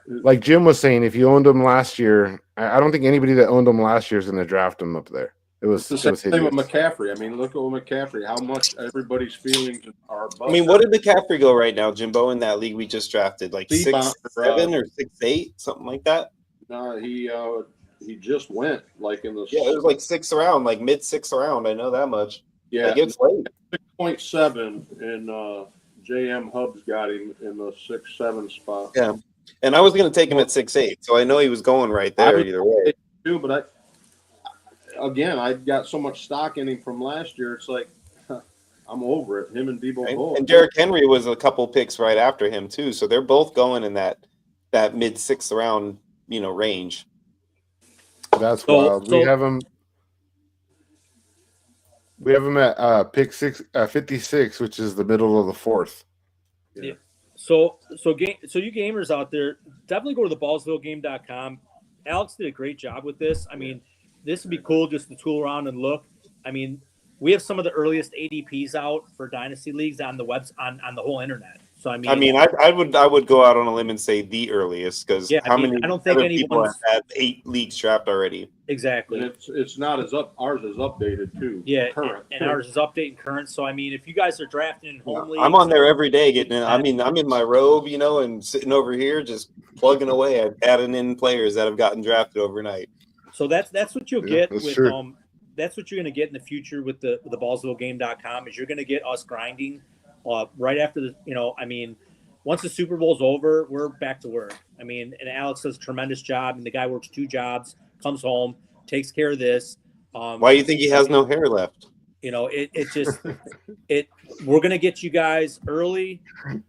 Like Jim was saying, if you owned him last year, I don't think anybody that owned him last year is going to draft him up there. It was It's the same thing with hideous. McCaffrey. I mean, look at McCaffrey. How much everybody's feelings are. I mean, what did McCaffrey go right now, Jimbo, in that league we just drafted? Like Steve 6'7" or 6'8", something like that? No, he just went like in the Yeah, it was like 6th round, like mid-6th round. I know that much. yeah Like, it's late. 6.7 and JM Hubs got him in the 6-7 spot. Yeah. And I was going to take him at 6'8", so I know he was going right there either way. Too, but I got so much stock in him from last year. It's like I'm over it. Him and Debo both. And Derrick Henry was a couple picks right after him too, so they're both going in that mid-6th round, range. That's So- wild. so- We have him at pick 56, which is the middle of the 4th. So you gamers out there, definitely go to the ballsvillegame.com. Alex did a great job with this. I mean, this would be cool just to tool around and look. I mean, we have some of the earliest ADPs out for dynasty leagues on the webs on the whole internet. So I mean, I would go out on a limb and say the earliest, because Yeah, how I mean, many I don't think other people anyone's- have had 8 leagues drafted already? exactly. And it's not as up. Ours is updated too. Yeah, current. and ours is updating current. So I mean, if you guys are drafting in home leagues, I'm on there every day getting in. I mean, I'm in my robe, and sitting over here just plugging away at adding in players that have gotten drafted overnight. So that's what you'll Yeah, get that's with true. that's what you're going to get in the future with the ballsvillegame.com is you're going to get us grinding right after the I mean, once the Super Bowl's over, we're back to work. I mean, and Alex does a tremendous job, and the guy works 2 jobs, comes home, takes care of this. Why do you think he has no hair left? It just we're going to get you guys early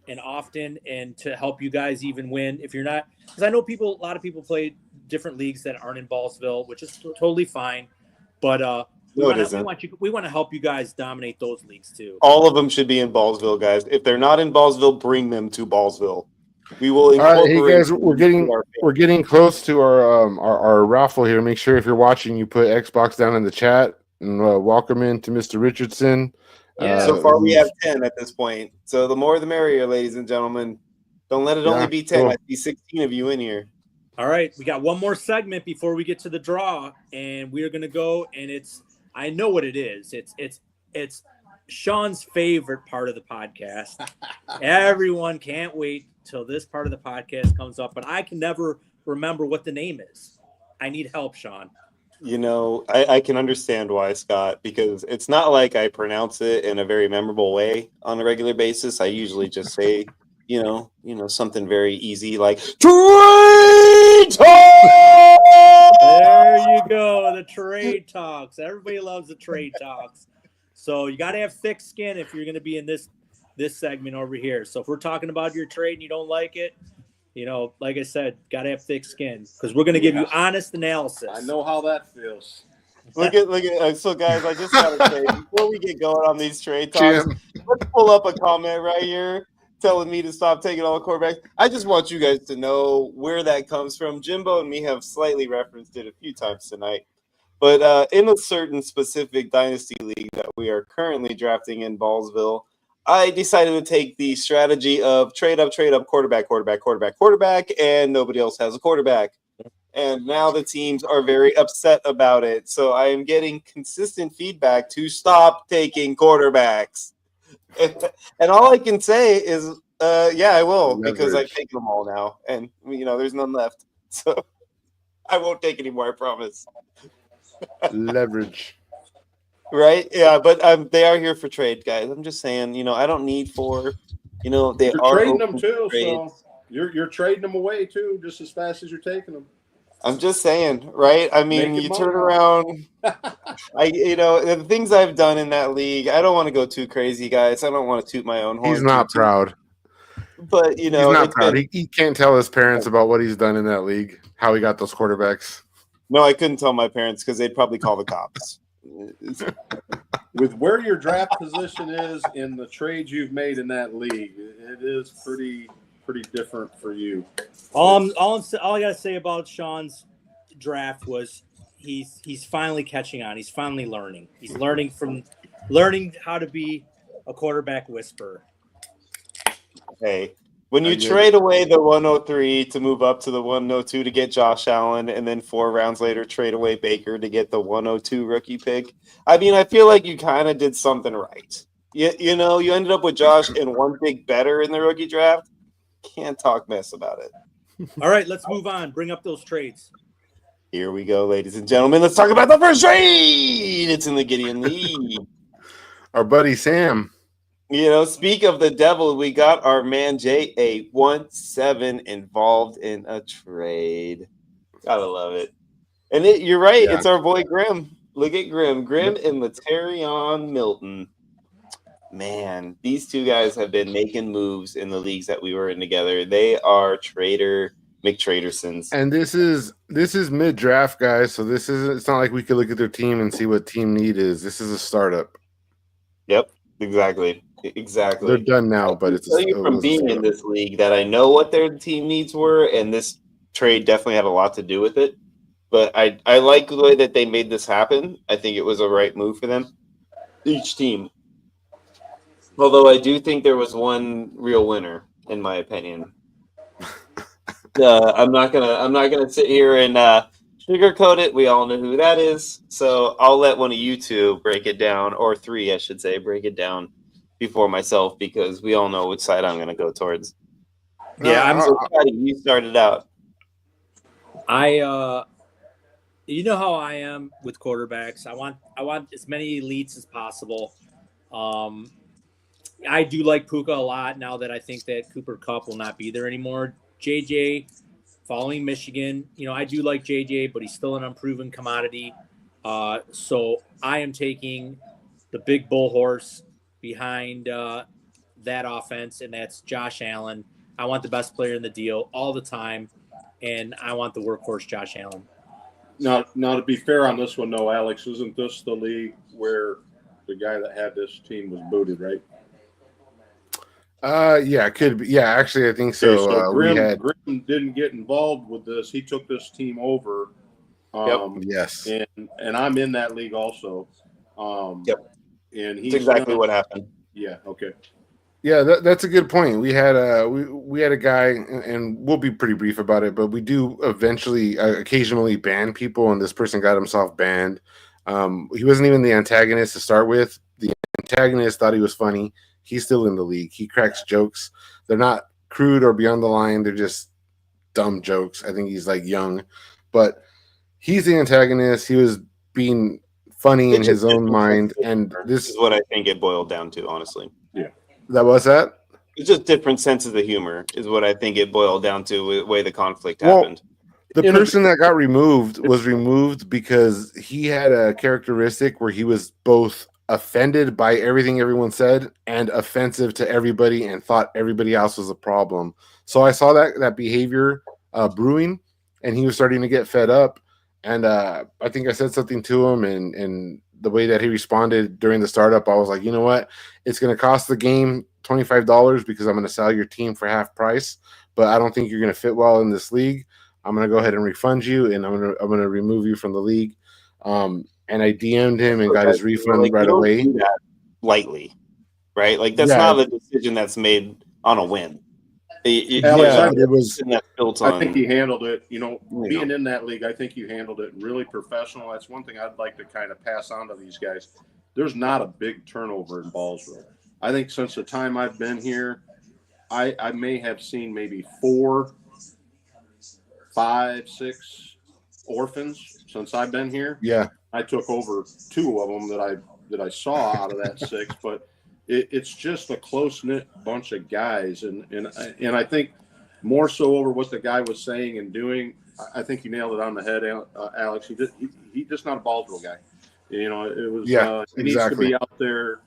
and often, and to help you guys even win if you're not, because I know a lot of people play different leagues that aren't in Ballsville, which is totally fine. But we want to help you guys dominate those leagues too. All of them should be in Ballsville, guys. If they're not in Ballsville, bring them to Ballsville. We will All right, incorporate. hey guys, we're getting close to our raffle here. Make sure if you're watching, you put Xbox down in the chat, and welcome in to Mr. Richardson. So far, we have 10 at this point. So the more the merrier, ladies and gentlemen. Don't let it only be 10. cool. I see 16 of you in here. All right, we got one more segment before we get to the draw, and we are going to go. And I know what it is. It's Sean's favorite part of the podcast. Everyone can't wait till this part of the podcast comes up, but I can never remember what the name is. I need help, Sean. I can understand why, Scott, because it's not like I pronounce it in a very memorable way on a regular basis. I usually just say, something very easy like trade talk. There you go, the trade talks. Everybody loves the trade talks. So you got to have thick skin if you're going to be in this segment over here. So if we're talking about your trade and you don't like it, like I said, got to have thick skin because we're going to give you honest analysis. I know how that feels. Look at. So, guys, I just gotta say before we get going on these trade talks, let's pull up a comment right here telling me to stop taking all the quarterbacks. I just want you guys to know where that comes from. Jimbo and me have slightly referenced it a few times tonight, but in a certain specific dynasty league that we are currently drafting in Ballsville, I decided to take the strategy of trade up, quarterback, and nobody else has a quarterback. And now the teams are very upset about it. So I am getting consistent feedback to stop taking quarterbacks. And all I can say is, yeah, I will, because I've taken them all now. And, there's none left. So I won't take any more, I promise. Leverage. Right? Yeah, but they are here for trade, guys. I'm just saying, I don't need 4. They You're are trading them too, trades. so you're trading them away too, just as fast as you're taking them. I'm just saying, right? I mean, Make it you more. turn around. The things I've done in that league, I don't want to go too crazy, guys. I don't want to toot my own horn. He's not proud. But, He's not proud. He can't tell his parents about what he's done in that league, how he got those quarterbacks. No, I couldn't tell my parents because they'd probably call the cops. With where your draft position is in the trades you've made in that league, it is pretty different for you. All I gotta say about Sean's draft was he's finally catching on. He's finally learning. He's learning how to be a quarterback whisperer. Hey, when you trade away the 103 to move up to the 102 to get Josh Allen, and then 4 rounds later trade away Baker to get the 102 rookie pick, I mean, I feel like you kind of did something right. You know, you ended up with Josh and one pick better in the rookie draft. Can't talk mess about it. All right, let's move on. Bring up those trades. Here we go, ladies and gentlemen. Let's talk about the first trade. It's in the Gideon League. Our buddy Sam. You know, speak of the devil, we got our man J817 involved in a trade. Gotta love it. And you're right, Yeah. It's our boy Grim. Look at Grim and Laterion Milton. Man, these two guys have been making moves in the leagues that we were in together. They are McTradersons. And this is mid draft, guys. So it's not like we could look at their team and see what team need is. This is a startup. Yep, exactly. They're done now, but it's from being in this league that I know what their team needs were, and this trade definitely had a lot to do with it. But I like the way that they made this happen. I think it was a right move for them, each team. Although I do think there was one real winner, in my opinion. I'm not gonna sit here and sugarcoat it. We all know who that is. So I'll let one of you two break it down, or 3, I should say, break it down before myself, because we all know which side I'm going to go towards. Yeah, I'm so excited. You started out. You know how I am with quarterbacks. I want as many elites as possible. I do like Puka a lot now that I think that Cooper Kupp will not be there anymore. JJ, following Michigan, you know, I do like JJ, but he's still an unproven commodity. So I am taking the big bull horse behind that offense, and that's Josh Allen. I want the best player in the deal all the time, and I want the workhorse Josh Allen. Now, to be fair on this one, though, Alex, isn't this the league where the guy that had this team was booted, right? Yeah, it could be. Yeah, actually, I think so. Okay, so Grim didn't get involved with this. He took this team over. Yes. And I'm in that league also. Yep. And that's exactly what happened. Yeah. Okay. Yeah, that's a good point. We had a guy, and we'll be pretty brief about it, but we do eventually occasionally ban people, and this person got himself banned. He wasn't even the antagonist to start with. The antagonist thought he was funny. He's still in the league. He cracks jokes. They're not crude or beyond the line. They're just dumb jokes. I think he's like young, but he's the antagonist. He was being funny in his own mind, and this is what I think it boiled down to, honestly. Yeah. That was that? It's just different senses of humor is what I think it boiled down to, the way the conflict happened. The person that got removed was removed because he had a characteristic where he was both offended by everything everyone said and offensive to everybody and thought everybody else was a problem. So I saw that behavior brewing, and he was starting to get fed up. And I think I said something to him, and the way that he responded during the startup, I was like, you know what? It's going to cost the game $25 because I'm going to sell your team for half price, but I don't think you're going to fit well in this league. I'm going to go ahead and refund you, and I'm going to remove you from the league. And I DM'd him and got his refund right away. Do that lightly, right? Like that's not a decision that's made on a whim. Alex, I think he handled it. You know, being in that league, I think you handled it really professional. That's one thing I'd like to kind of pass on to these guys. There's not a big turnover in Ballsville. I think since the time I've been here, I may have seen maybe 4, 5, 6 orphans since I've been here. Yeah. I took over 2 of them that I saw out of that 6, but it's just a close-knit bunch of guys, and I think more so over what the guy was saying and doing. I think you nailed it on the head, Alex. He's just not a Ballsville guy. You know, it was he needs to be out there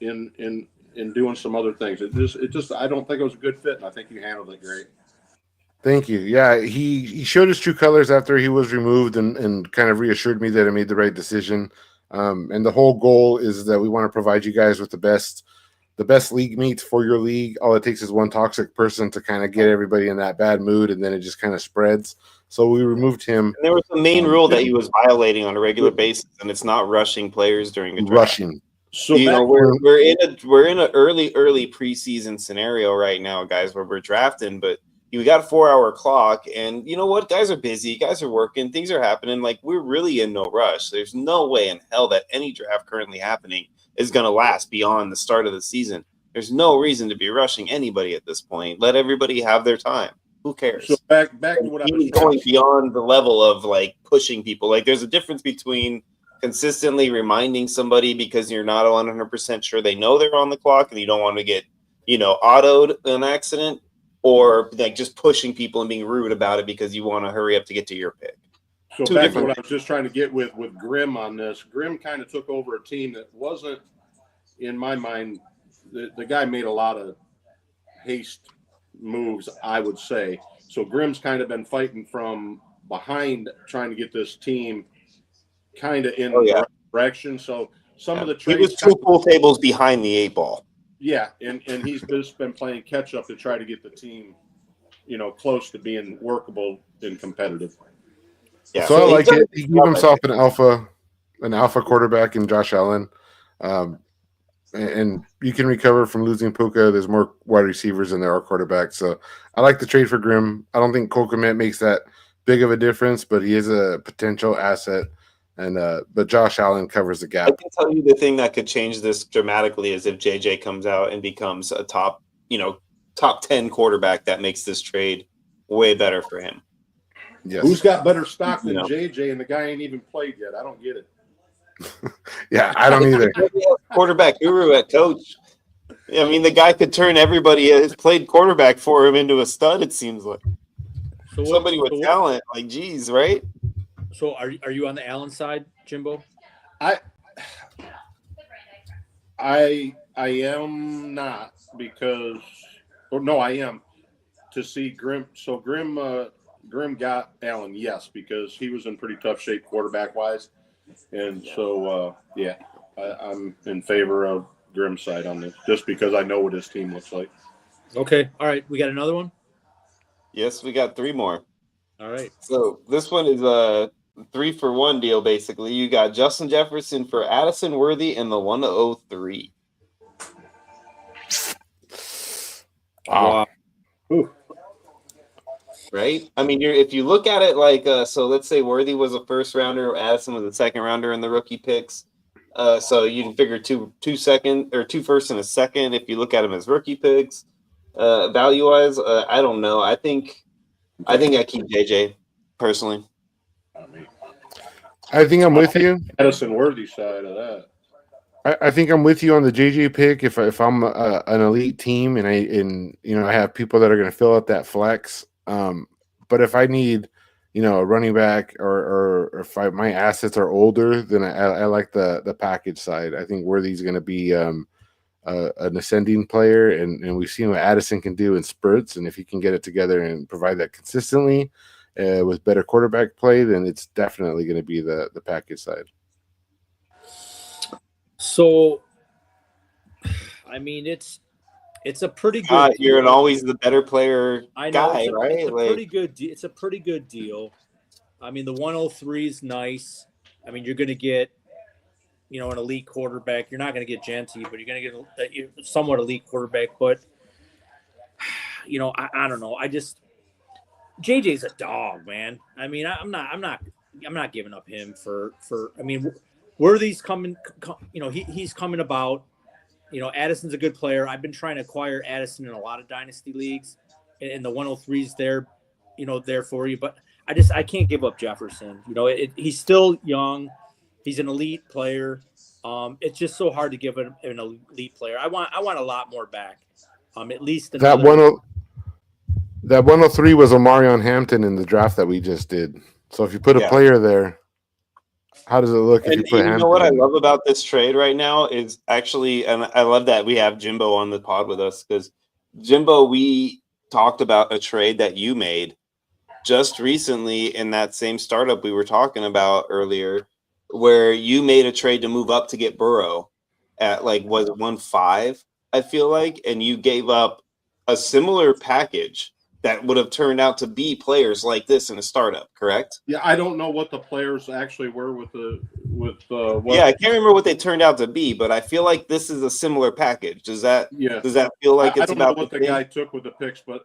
in doing some other things. It just I don't think it was a good fit, and I think you handled it great. Thank you. Yeah, he showed his true colors after he was removed and kind of reassured me that I made the right decision. And the whole goal is that we want to provide you guys with the best league meets for your league. All it takes is one toxic person to kind of get everybody in that bad mood, and then it just kind of spreads. So we removed him. And there was a main rule that he was violating on a regular basis, and it's not rushing players during a draft. Rushing. So You know, we're in an early preseason scenario right now, guys, where we're drafting, but you got a 4-hour clock, and you know what? Guys are busy, guys are working, things are happening. Like, we're really in no rush. There's no way in hell that any draft currently happening is going to last beyond the start of the season. There's no reason to be rushing anybody at this point. Let everybody have their time. Who cares? So back to what I was going beyond the level of like pushing people. Like, there's a difference between consistently reminding somebody because you're not 100% sure they know they're on the clock and you don't want to get, autoed an accident, or like just pushing people and being rude about it because you want to hurry up to get to your pick. So back to what I was just trying to get with Grimm on this. Grimm kind of took over a team that wasn't, in my mind, the guy made a lot of haste moves, I would say. So Grimm's kind of been fighting from behind, trying to get this team kind of in the right direction. So some of the trades, he was 2 pool tables behind the 8 ball. Yeah, and he's just been playing catch up to try to get the team, close to being workable and competitive. Yeah, so I like it. He gave himself an alpha quarterback in Josh Allen. And you can recover from losing Puka. There's more wide receivers than there are quarterbacks. So I like the trade for Grimm. I don't think Cole Kmet makes that big of a difference, but he is a potential asset. And but Josh Allen covers the gap. I can tell you the thing that could change this dramatically is if JJ comes out and becomes a top 10 quarterback. That makes this trade way better for him. Yes. Who's got better stock than JJ, and the guy ain't even played yet? I don't get it. Yeah, I don't either. Quarterback guru at coach. I mean, the guy could turn everybody has played quarterback for him into a stud, it seems like. So somebody with talent, like, geez, right? So are you on the Allen side, Jimbo? I am not, because I am to see Grimm. So Grimm got Allen, yes, because he was in pretty tough shape quarterback wise, and so I'm in favor of Grimm's side on this, just because I know what his team looks like. Okay, all right, we got another one. Yes, we got 3 more. All right. So this one is a 3-for-1 deal, basically. You got Justin Jefferson for Addison Worthy and the 103. Wow. Right? I mean, if you look at it like, so let's say Worthy was a first rounder, Addison was a second rounder in the rookie picks. So you can figure two first and a second if you look at them as rookie picks. Value wise, I don't know. I think I keep JJ personally. I think I'm with you. Addison Worthy side of that. I think I'm with you on the JJ pick. If I'm an elite team and I have people that are going to fill out that flex. But if I need, a running back or if my assets are older, then I like the package side. I think Worthy's going to be an ascending player, and we've seen what Addison can do in spurts. And if he can get it together and provide that consistently with better quarterback play, then it's definitely going to be the package side. So, I mean, it's a pretty good. You're an always the better plair guy, right? It's a pretty good deal. I mean, the 103 is nice. I mean, you're going to get, an elite quarterback. You're not going to get Genty, but you're going to get a somewhat elite quarterback. But, I don't know. JJ's a dog, man. I mean, I'm not giving up him for. I mean, Worthy's coming. He's coming about. Addison's a good player. I've been trying to acquire Addison in a lot of dynasty leagues, and the 103's there, there for you. But I can't give up Jefferson. He's still young. He's an elite player. It's just so hard to give an elite player. I want a lot more back. At least that 103 was Omarion Hampton in the draft that we just did. So if you put a player there, how does it look if you put Hampton? What I love about this trade right now is actually, and I love that we have Jimbo on the pod with us, because Jimbo, we talked about a trade that you made just recently in that same startup we were talking about earlier, where you made a trade to move up to get Burrow at like was it 1.5, I feel like, and you gave up a similar package that would have turned out to be players like this in a startup, correct? Yeah, I don't know what the players actually were with what. Yeah, I can't remember what they turned out to be, but I feel like this is a similar package. Does that feel like I it's don't know about what the guy took with the picks, but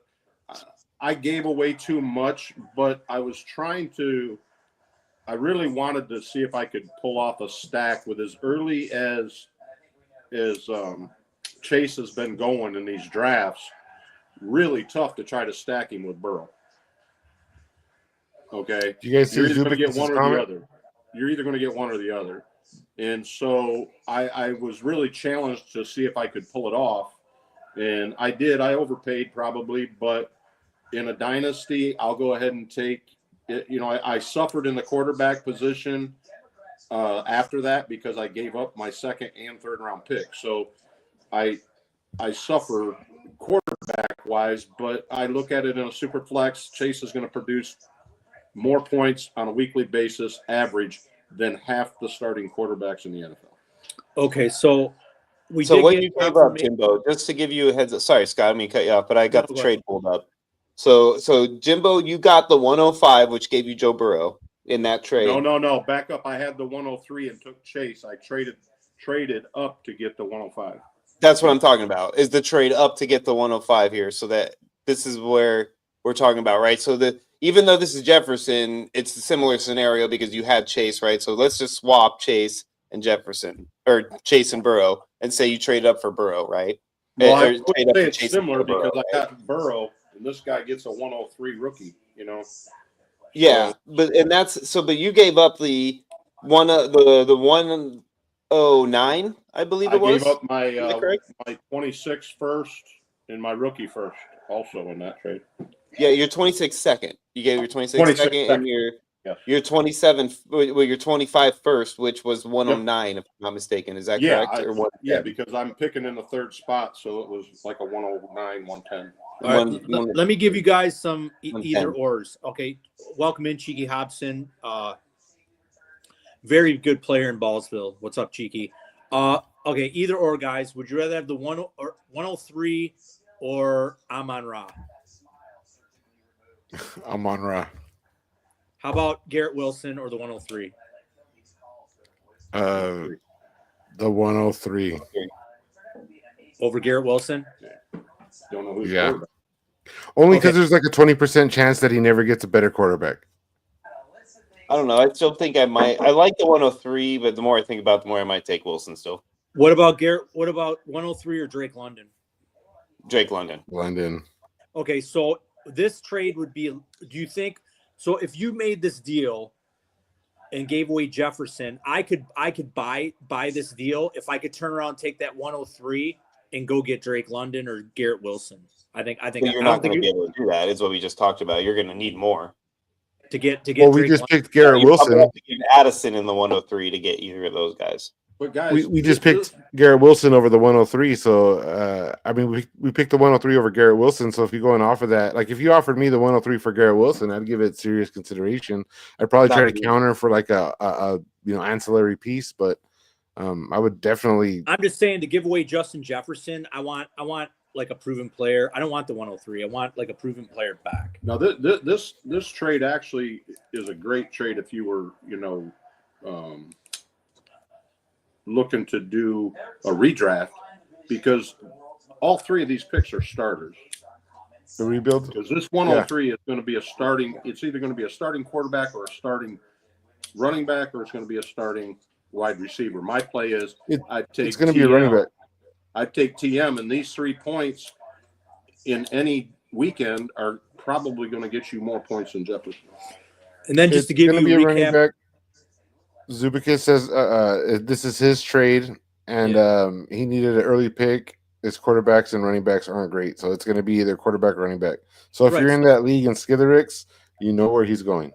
I gave away too much. But I was trying to. I really wanted to see if I could pull off a stack with as early as Chase has been going in these drafts. Really tough to try to stack him with Burrow. Okay, Do you guys see you're either going to get Zubic's one or comment? the other. You're either going to get one or the other. And so I was really challenged to see if I could pull it off. And I did. I overpaid probably, but in a dynasty, I'll go ahead and take it. You know, I suffered in the quarterback position after that because I gave up my second and third round pick. So I suffer quarterback wise, but I look at it in a super flex. Chase is going to produce more points on a weekly basis, average, than half the starting quarterbacks in the NFL. Okay, so So what you gave up, Jimbo, just to give you a heads up. Sorry, Scott, I didn't mean to cut you off, but I got the trade pulled up. So Jimbo, you got the 105, which gave you Joe Burrow in that trade. No. Back up. I had the 103 and took Chase. I traded up to get the 105. That's what I'm talking about, is the trade up to get the 105 here. So that this is where we're talking about, right? So even though this is Jefferson, it's a similar scenario because you had Chase, right? So let's just swap Chase and Jefferson, or Chase and Burrow, and say you trade up for Burrow, right? Well, I would say it's similar because I got Burrow, and this guy gets a 103 rookie, you know? Yeah, but you gave up the 109, I believe it was. I gave up my 26 first and my rookie first also in that trade. Yeah, your 26 second. You gave your 26 second and your 27, well, your 25 first, which was 109, if I'm not mistaken. Is that correct? Yeah, because I'm picking in the third spot, so it was like a 109, 110. All right, let me give you guys some either ors. Okay, welcome in, Cheeky Hobson. Very good player in Ballsville. What's up, Cheeky? Okay, either or, guys. Would you rather have the 103 or Amon-Ra? Amon-Ra. How about Garrett Wilson or the 103? The 103. Over Garrett Wilson? Don't know who's quarterback. Only because there's like a 20% chance that he never gets a better quarterback. I don't know. I still think I might. I like the 103, but the more I think about it, the more I might take Wilson still. What about Garrett? What about 103 or Drake London? Drake London. Okay, so this trade would be, do you think, so if you made this deal and gave away Jefferson, I could buy this deal if I could turn around and take that 103 and go get Drake London or Garrett Wilson. I think you're not going to be able to do that. Is what we just talked about. You're going to need more to get. Well, we just picked Garrett Wilson. Have to give Addison in the 103 to get either of those guys. But guys, we just picked Garrett Wilson over the 103. So I mean, we picked the 103 over Garrett Wilson. So if you're going off of that, like if you offered me the 103 for Garrett Wilson, I'd give it serious consideration. I'd probably try to counter for like a ancillary piece, but I would definitely. I'm just saying, to give away Justin Jefferson, I want like a proven player. I don't want the 103. I want like a proven player back. Now this trade actually is a great trade if you were looking to do a redraft, because all three of these picks are starters. The rebuild? Because this 103 is going to be a starting. It's either going to be a starting quarterback or a starting running back, or it's going to be a starting wide receiver. My play is it's going to be a running back. I'd take TM, and these 3 points in any weekend are probably going to get you more points than Jefferson. And then just to give you a recap, Zubicus says this is his trade, and he needed an early pick. His quarterbacks and running backs aren't great, so it's going to be either quarterback or running back. So if you're in that league in Skitherix, you know where he's going.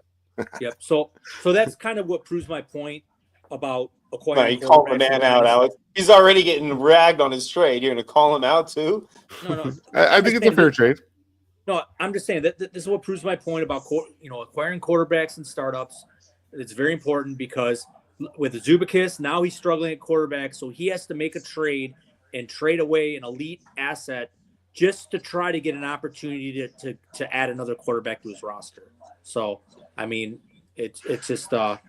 Yep. So that's kind of what proves my point about acquiring. You call the man out, Alex. He's already getting ragged on his trade. You're going to call him out too? No. I think it's a fair trade. No, I'm just saying that this is what proves my point about acquiring quarterbacks and startups. It's very important because with Zubikis, now he's struggling at quarterback, so he has to make a trade and trade away an elite asset just to try to get an opportunity to add another quarterback to his roster. So, I mean, it's just but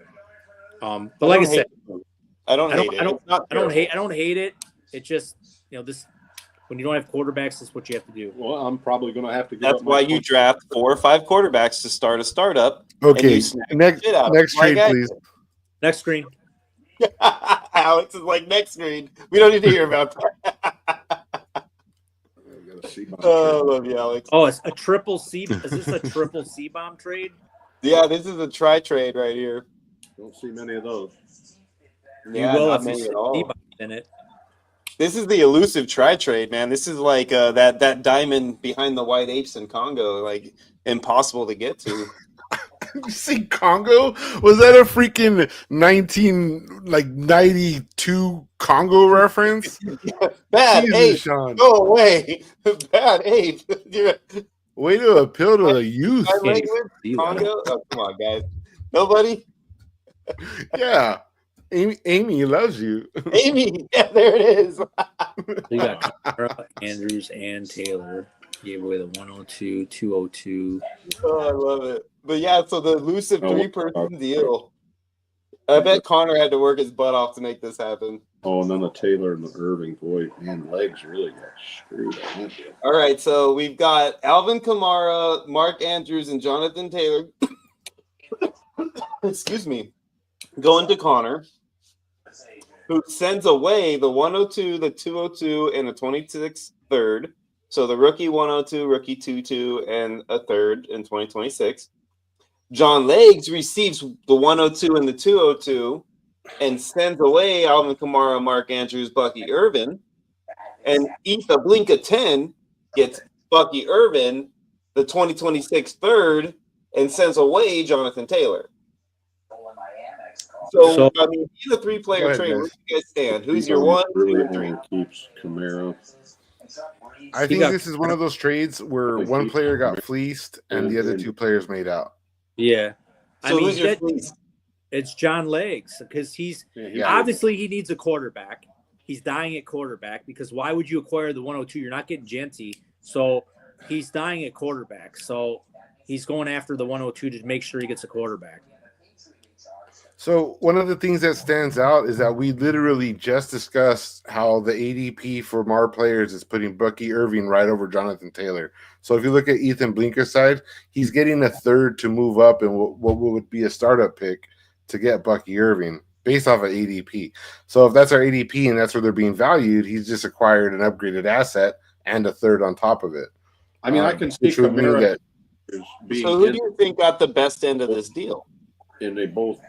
like I said, I don't hate it. I don't hate it. It's just this. When you don't have quarterbacks, that's what you have to do. Well, I'm probably going to have to. That's why you draft 4 or 5 quarterbacks to start a startup. Okay, next trade, please. Next screen. Alex is like, next screen. We don't need to hear about that. Oh, I love you, Alex. Oh, it's a triple C. Is this a triple C bomb trade? Yeah, this is a try trade right here. Don't see many of those. Yeah, you will not if many you at all. C-bomb in it. This is the elusive try trade, man. This is like that diamond behind the white apes in Congo, like impossible to get to. You see Congo? Was that a freaking 1992 Congo reference? Bad Jesus, ape. Sean. Go away. Bad ape. Way to appeal to the youth. My language, Congo. Oh, come on, guys. Nobody? Yeah. Amy loves you. Amy. Yeah, there it is. You got Kamara, Andrews, and Taylor. Gave away the 102, 202. Oh, I love it. But yeah, so the elusive 3-person deal. I bet Connor had to work his butt off to make this happen. Oh, and then the Taylor and the Irving. Boy, man, legs really got screwed up. All right, so we've got Alvin Kamara, Mark Andrews, and Jonathan Taylor. Excuse me. Going to Connor, who sends away the 102, the 202, and the 26th third. So the rookie 102, rookie 22, and a third in 2026. John Legs receives the 102 and the 202 and sends away Alvin Kamara, Mark Andrews, Bucky Irvin. And Etha Blinka 10 gets Bucky Irvin, the 2026 third, and sends away Jonathan Taylor. So I mean, he's a 3-player trade. Where do you guys stand? Who's your 1, 2, and 3? Keeps Camaro. I think this is one of those trades where one player got fleeced and the other 2 players made out. Yeah. So who's your fleece? It's John Legs because he's obviously he needs a quarterback. He's dying at quarterback because why would you acquire the 102? You're not getting Genty. So he's dying at quarterback. So he's going after the 102 to make sure he gets a quarterback. So one of the things that stands out is that we literally just discussed how the ADP for MAR players is putting Bucky Irving right over Jonathan Taylor. So if you look at Ethan Blinker's side, he's getting a third to move up and what would be a startup pick to get Bucky Irving based off of ADP. So if that's our ADP and that's where they're being valued, he's just acquired an upgraded asset and a third on top of it. I mean, I can see Camaro. So who do you think got the best end of this deal? And they both,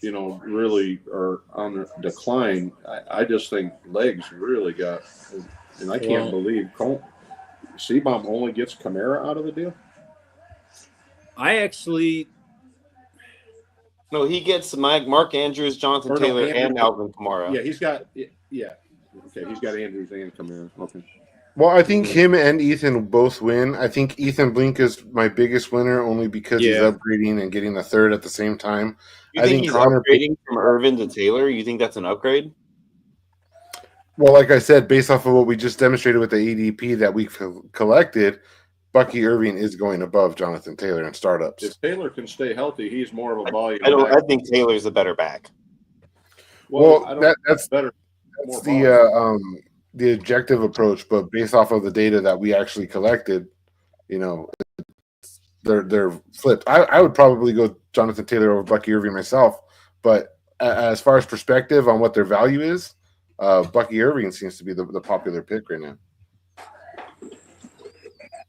really are on the decline. I just think Legs really got, and I can't believe C-Bomb only gets Camara out of the deal. No, he gets Mark Andrews, Jonathan Taylor, and Alvin Kamara. Yeah, he's got Okay, he's got Andrews and Camara. Okay. Well, I think him and Ethan both win. I think Ethan Blink is my biggest winner only because he's upgrading and getting a third at the same time. You think he's upgrading from Irvin to Taylor? You think that's an upgrade? Well, like I said, based off of what we just demonstrated with the ADP that we collected, Bucky Irving is going above Jonathan Taylor in startups. If Taylor can stay healthy, he's more of a volume. I think Taylor's the better back. Well, that's better. That's the objective approach, but based off of the data that we actually collected, they're flipped. I would probably go Jonathan Taylor over Bucky Irving myself, but as far as perspective on what their value is, Bucky Irving seems to be the popular pick right now.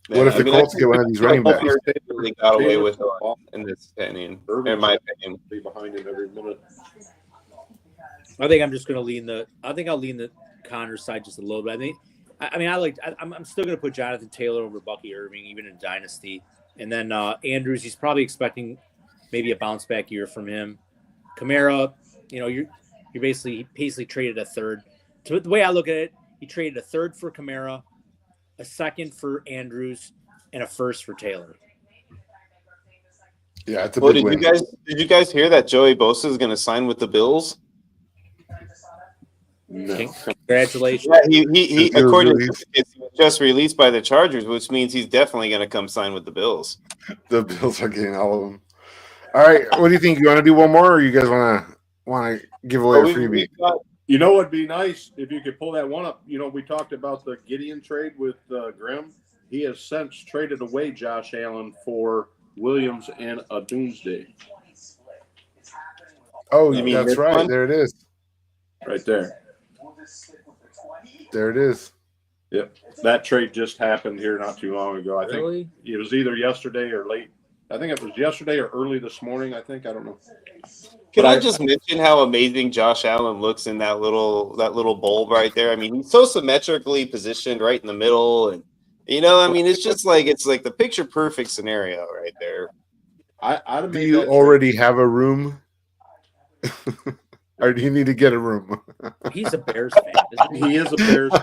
What if the Colts get one of these running backs? Really got away with it in this opinion, in my opinion. Be behind it every minute. I think I'm just going to lean the Connor side just a little bit. I'm still going to put Jonathan Taylor over Bucky Irving, even in Dynasty. And then Andrews, he's probably expecting maybe a bounce back year from him. Kamara, you basically traded a third. The way I look at it, he traded a third for Kamara, a second for Andrews, and a first for Taylor. Yeah, it's a Well, big win. did you guys hear that Joey Bosa is going to sign with the Bills? No. Congratulations. Yeah, he Bills according to released. it's just released by the Chargers, which means he's definitely going to come sign with the Bills. The Bills are getting all of them. All right, what do you think? You want to do one more, or you guys want to give away a freebie? We've got, You know what'd be nice if you could pull that one up. You know, we talked about the Gideon trade with Grimm. He has since traded away Josh Allen for Williams and a Doomsday. Oh, You mean that's this right. one? There it is. Right there. There it is. Yep. That trade just happened here not too long ago. I Really? think it was either yesterday or late. I think it was yesterday or early this morning, I think. I don't know. can I just mention how amazing Josh Allen looks in that little bulb right there? I mean, he's so symmetrically positioned right in the middle, and I mean, it's like the picture perfect scenario right there. I'd have Do made you that already have a room? Or do you need to get a room? He's a Bears fan. Isn't trade. he? He is a Bears fan.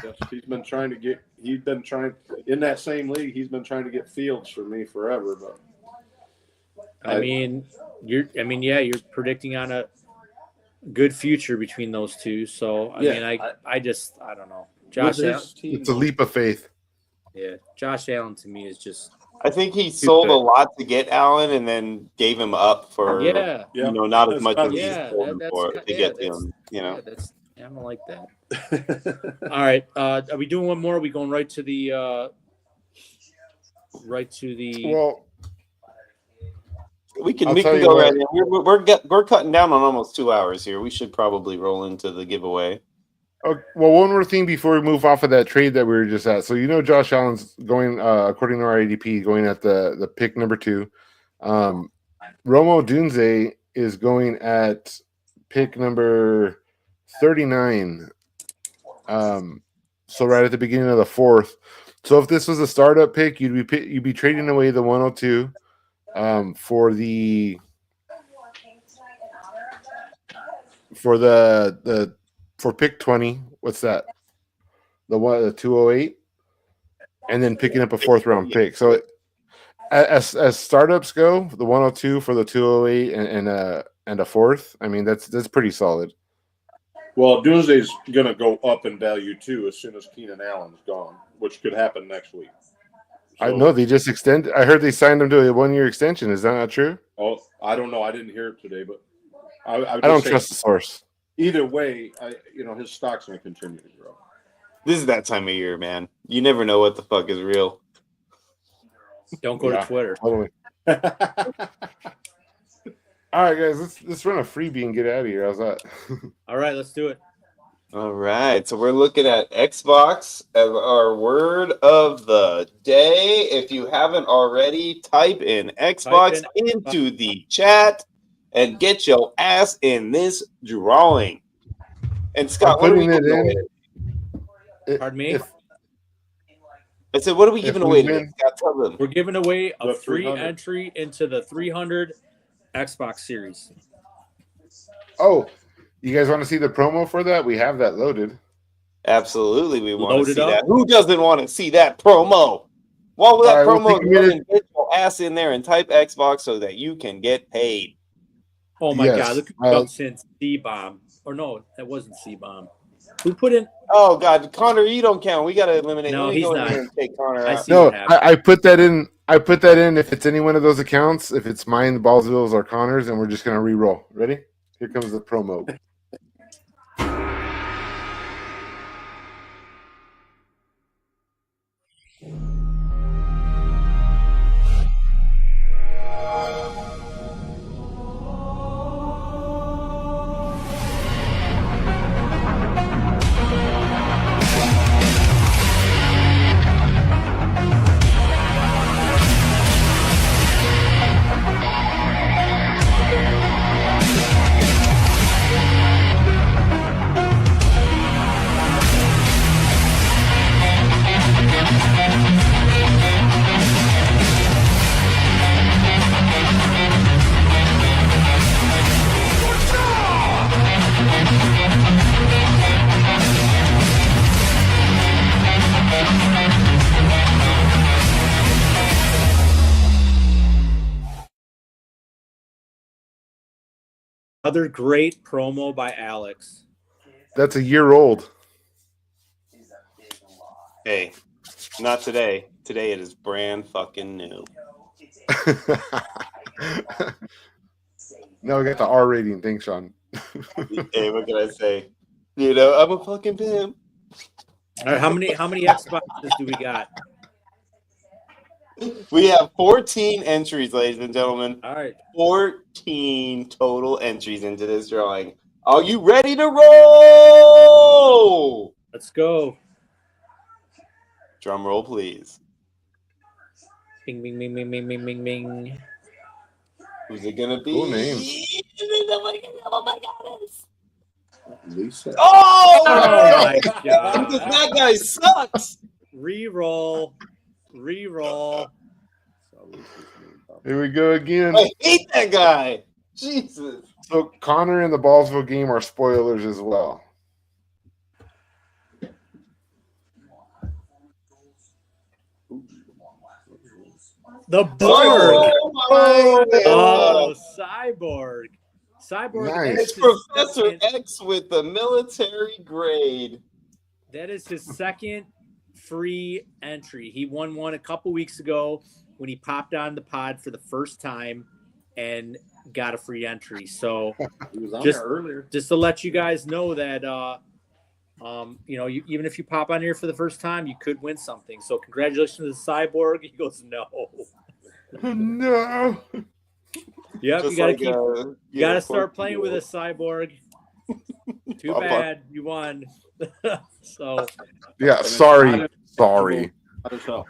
Yes, he's been trying in that same league, he's been trying to get Fields for me forever, but I mean, you're predicting on a good future between those two. So I don't know. Josh with Allen, his team, It's a leap of faith. yeah, Josh Allen to me is just I think he sold a lot to get Allen, and then gave him up for yeah. not as much as he Yeah, sold him for to get him. Yeah, I don't like that. All right, are we doing one more? Are we going right to the Well, we can I'll we tell can you go what. right in. We're cutting down on almost 2 hours here. We should probably roll into the giveaway. well, one more thing before we move off of that trade that we were just at. So Josh Allen's going, according to our ADP, going at the pick number 2. Romo Dunze is going at pick number 39. So right at the beginning of the 4th. So if this was a startup pick, you'd be trading away the 102 for the for pick 20. What's that? The 208, and then picking up a 4th round pick. So as startups go, the 102 for the 208 and a 4th. I mean, that's pretty solid. well, Doomsday's going to go up in value too as soon as Keenan Allen's gone, which could happen next week. I know they just extended. I heard they signed him to a 1-year extension. Is that not true? Oh, I don't know. I didn't hear it today, but I don't trust the source. Either way, his stock's going to continue to grow. This is that time of year, man. You never know what the fuck is real. don't go to Twitter. Totally. All right, guys, let's run a freebie and get out of here. How's that? All right, let's do it. All right, so we're looking at Xbox as our word of the day. If you haven't already, type in Xbox into the chat and get your ass in this drawing. And Scott, what are we giving away? Pardon me? I said, what are we giving away today? Scott, tell them. We're giving away a The free 300. entry into the 300 Xbox Series. Oh, you guys want to see the promo for that? We have that loaded. Absolutely, we want Load to it see up. that. Who doesn't want to see that promo? While that All right, we'll promo take a minute. is, get your ass in there and type Xbox so that you can get paid. Oh my Yes, God! Look up since C-Bomb. Or no, that wasn't C-Bomb. Who put in? Oh God, Connor, you don't count. We got to eliminate. No, Let me he's go in not. here and take Connor I out. see. No, what happened. I put that in. I put that in. If it's any one of those accounts, if it's mine, the Ballsvilles, or Connor's, and we're just gonna re-roll. Ready? Here comes the promo. Another great promo by Alex. That's a year old. Hey, not today. Today it is brand fucking new. Now we got the R rating. Thanks, Sean. Hey, what can I say? You know, I'm a fucking pimp. All right, how many Xboxes do we got? We have 14 entries, ladies and gentlemen. All right. 14 total entries into this drawing. Are you ready to roll? Let's go. Drum roll, please. Bing, bing, bing, bing, bing, bing, bing, bing. Who's it gonna be? Cool name. Oh my God! Lisa. Oh, my because God. that guy sucks. Reroll. Here we go again. I hate that guy. Jesus. So Connor and the Ballsville game are spoilers as well. The Borg. Oh, my Oh, God. Cyborg. Cyborg. Nice. That It's is his Professor second- X with the military grade. That is his second free entry. He won one a couple weeks ago when he popped on the pod for the first time and got a free entry. So He was on Just- there earlier. just to let you guys know that, even if you pop on here for the first time, you could win something. So congratulations to the Cyborg. He goes, no. No. Yep, Just you gotta like, keep. You gotta start playing with a Cyborg. Too Papa. bad you won. So Yeah, sorry. Sorry. Not as hell.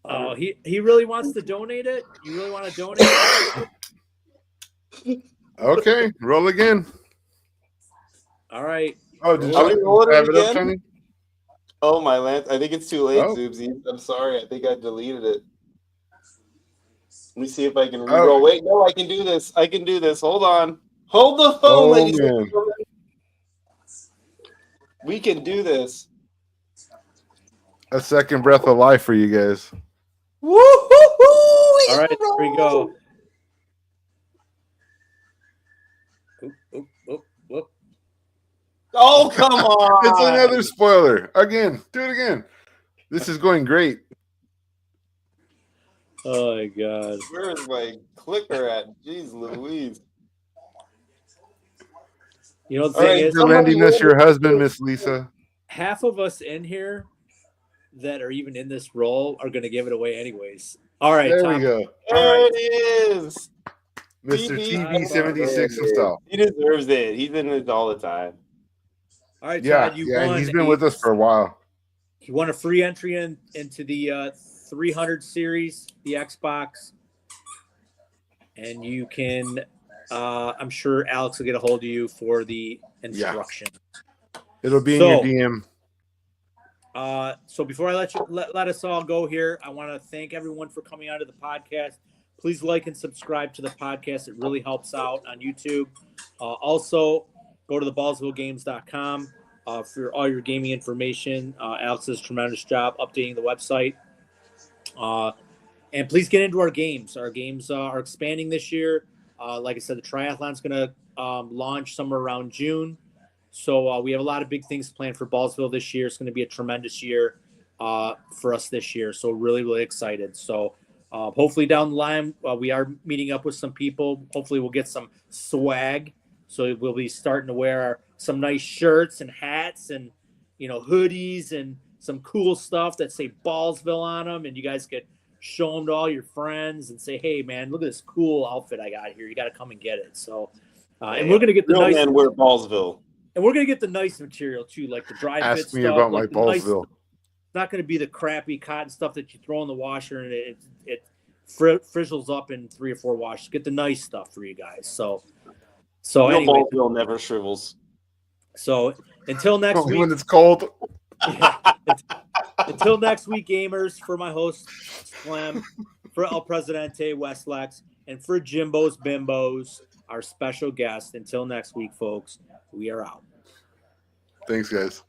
oh, he really wants to donate it. You really want to donate it? Okay, roll again. All right. Oh, did Are we rolling have it it up, again? Tony? Oh my Lance, I think it's too late, Oh. Zoobsy. I'm sorry. I think I deleted it. Let me see if I can Oh. reroll. Wait, no, I can do this. Hold on. Hold the phone, Oh, ladies man. and gentlemen. We can do this. A second breath of life for you guys. Woo-hoo-hoo! All right. Here we go. Oop, oop, oop, oop. Oh, come on. It's another spoiler. Again. Do it again. This is going great. Oh my God. Where is my clicker at? Jeez Louise. You know the All thing right, is, You're lending us your husband, Miss Lisa. half of us in here that are even in this role are going to give it away anyways. All right, There Tom. we go. All There right. it is. Mr. TV TV76 himself. He deserves it. He's in it all the time. All right, Yeah, Todd, you yeah, won. and he's been with us for a while. You won a free entry into the 300 series, the Xbox, and you can. I'm sure Alex will get a hold of you for the instruction. It'll be in So- your DM. So before I let us all go here, I want to thank everyone for coming onto the podcast. Please like and subscribe to the podcast. It really helps out on YouTube. Also, go to theballsvillegames.com for all your gaming information. Alex does a tremendous job updating the website. And please get into our games. Our games are expanding this year. Like I said, the triathlon's going to launch somewhere around June. So we have a lot of big things planned for Ballsville this year. It's going to be a tremendous year for us this year. So really, really excited. So hopefully down the line, we are meeting up with some people. Hopefully we'll get some swag. So we'll be starting to wear some nice shirts and hats and, hoodies and some cool stuff that say Ballsville on them. And you guys could show them to all your friends and say, hey, man, look at this cool outfit I got here. You got to come and get it. So, and we're going to get the Real nice. man, we're Ballsville. And we're gonna get the nice material too, like the dry fit Ask stuff. me about my like the nice- Ballsville. it's not gonna be the crappy cotton stuff that you throw in the washer and it frizzles up in 3 or 4 washes. Get the nice stuff for you guys. So Real anyway, Ballsville never shrivels. so until next Only week. when it's cold. Yeah. Until next week, gamers. For my host Clem, for El Presidente Westlex, and for Jimbo's Bimbos, our special guest. Until next week, folks. We are out. Thanks, guys.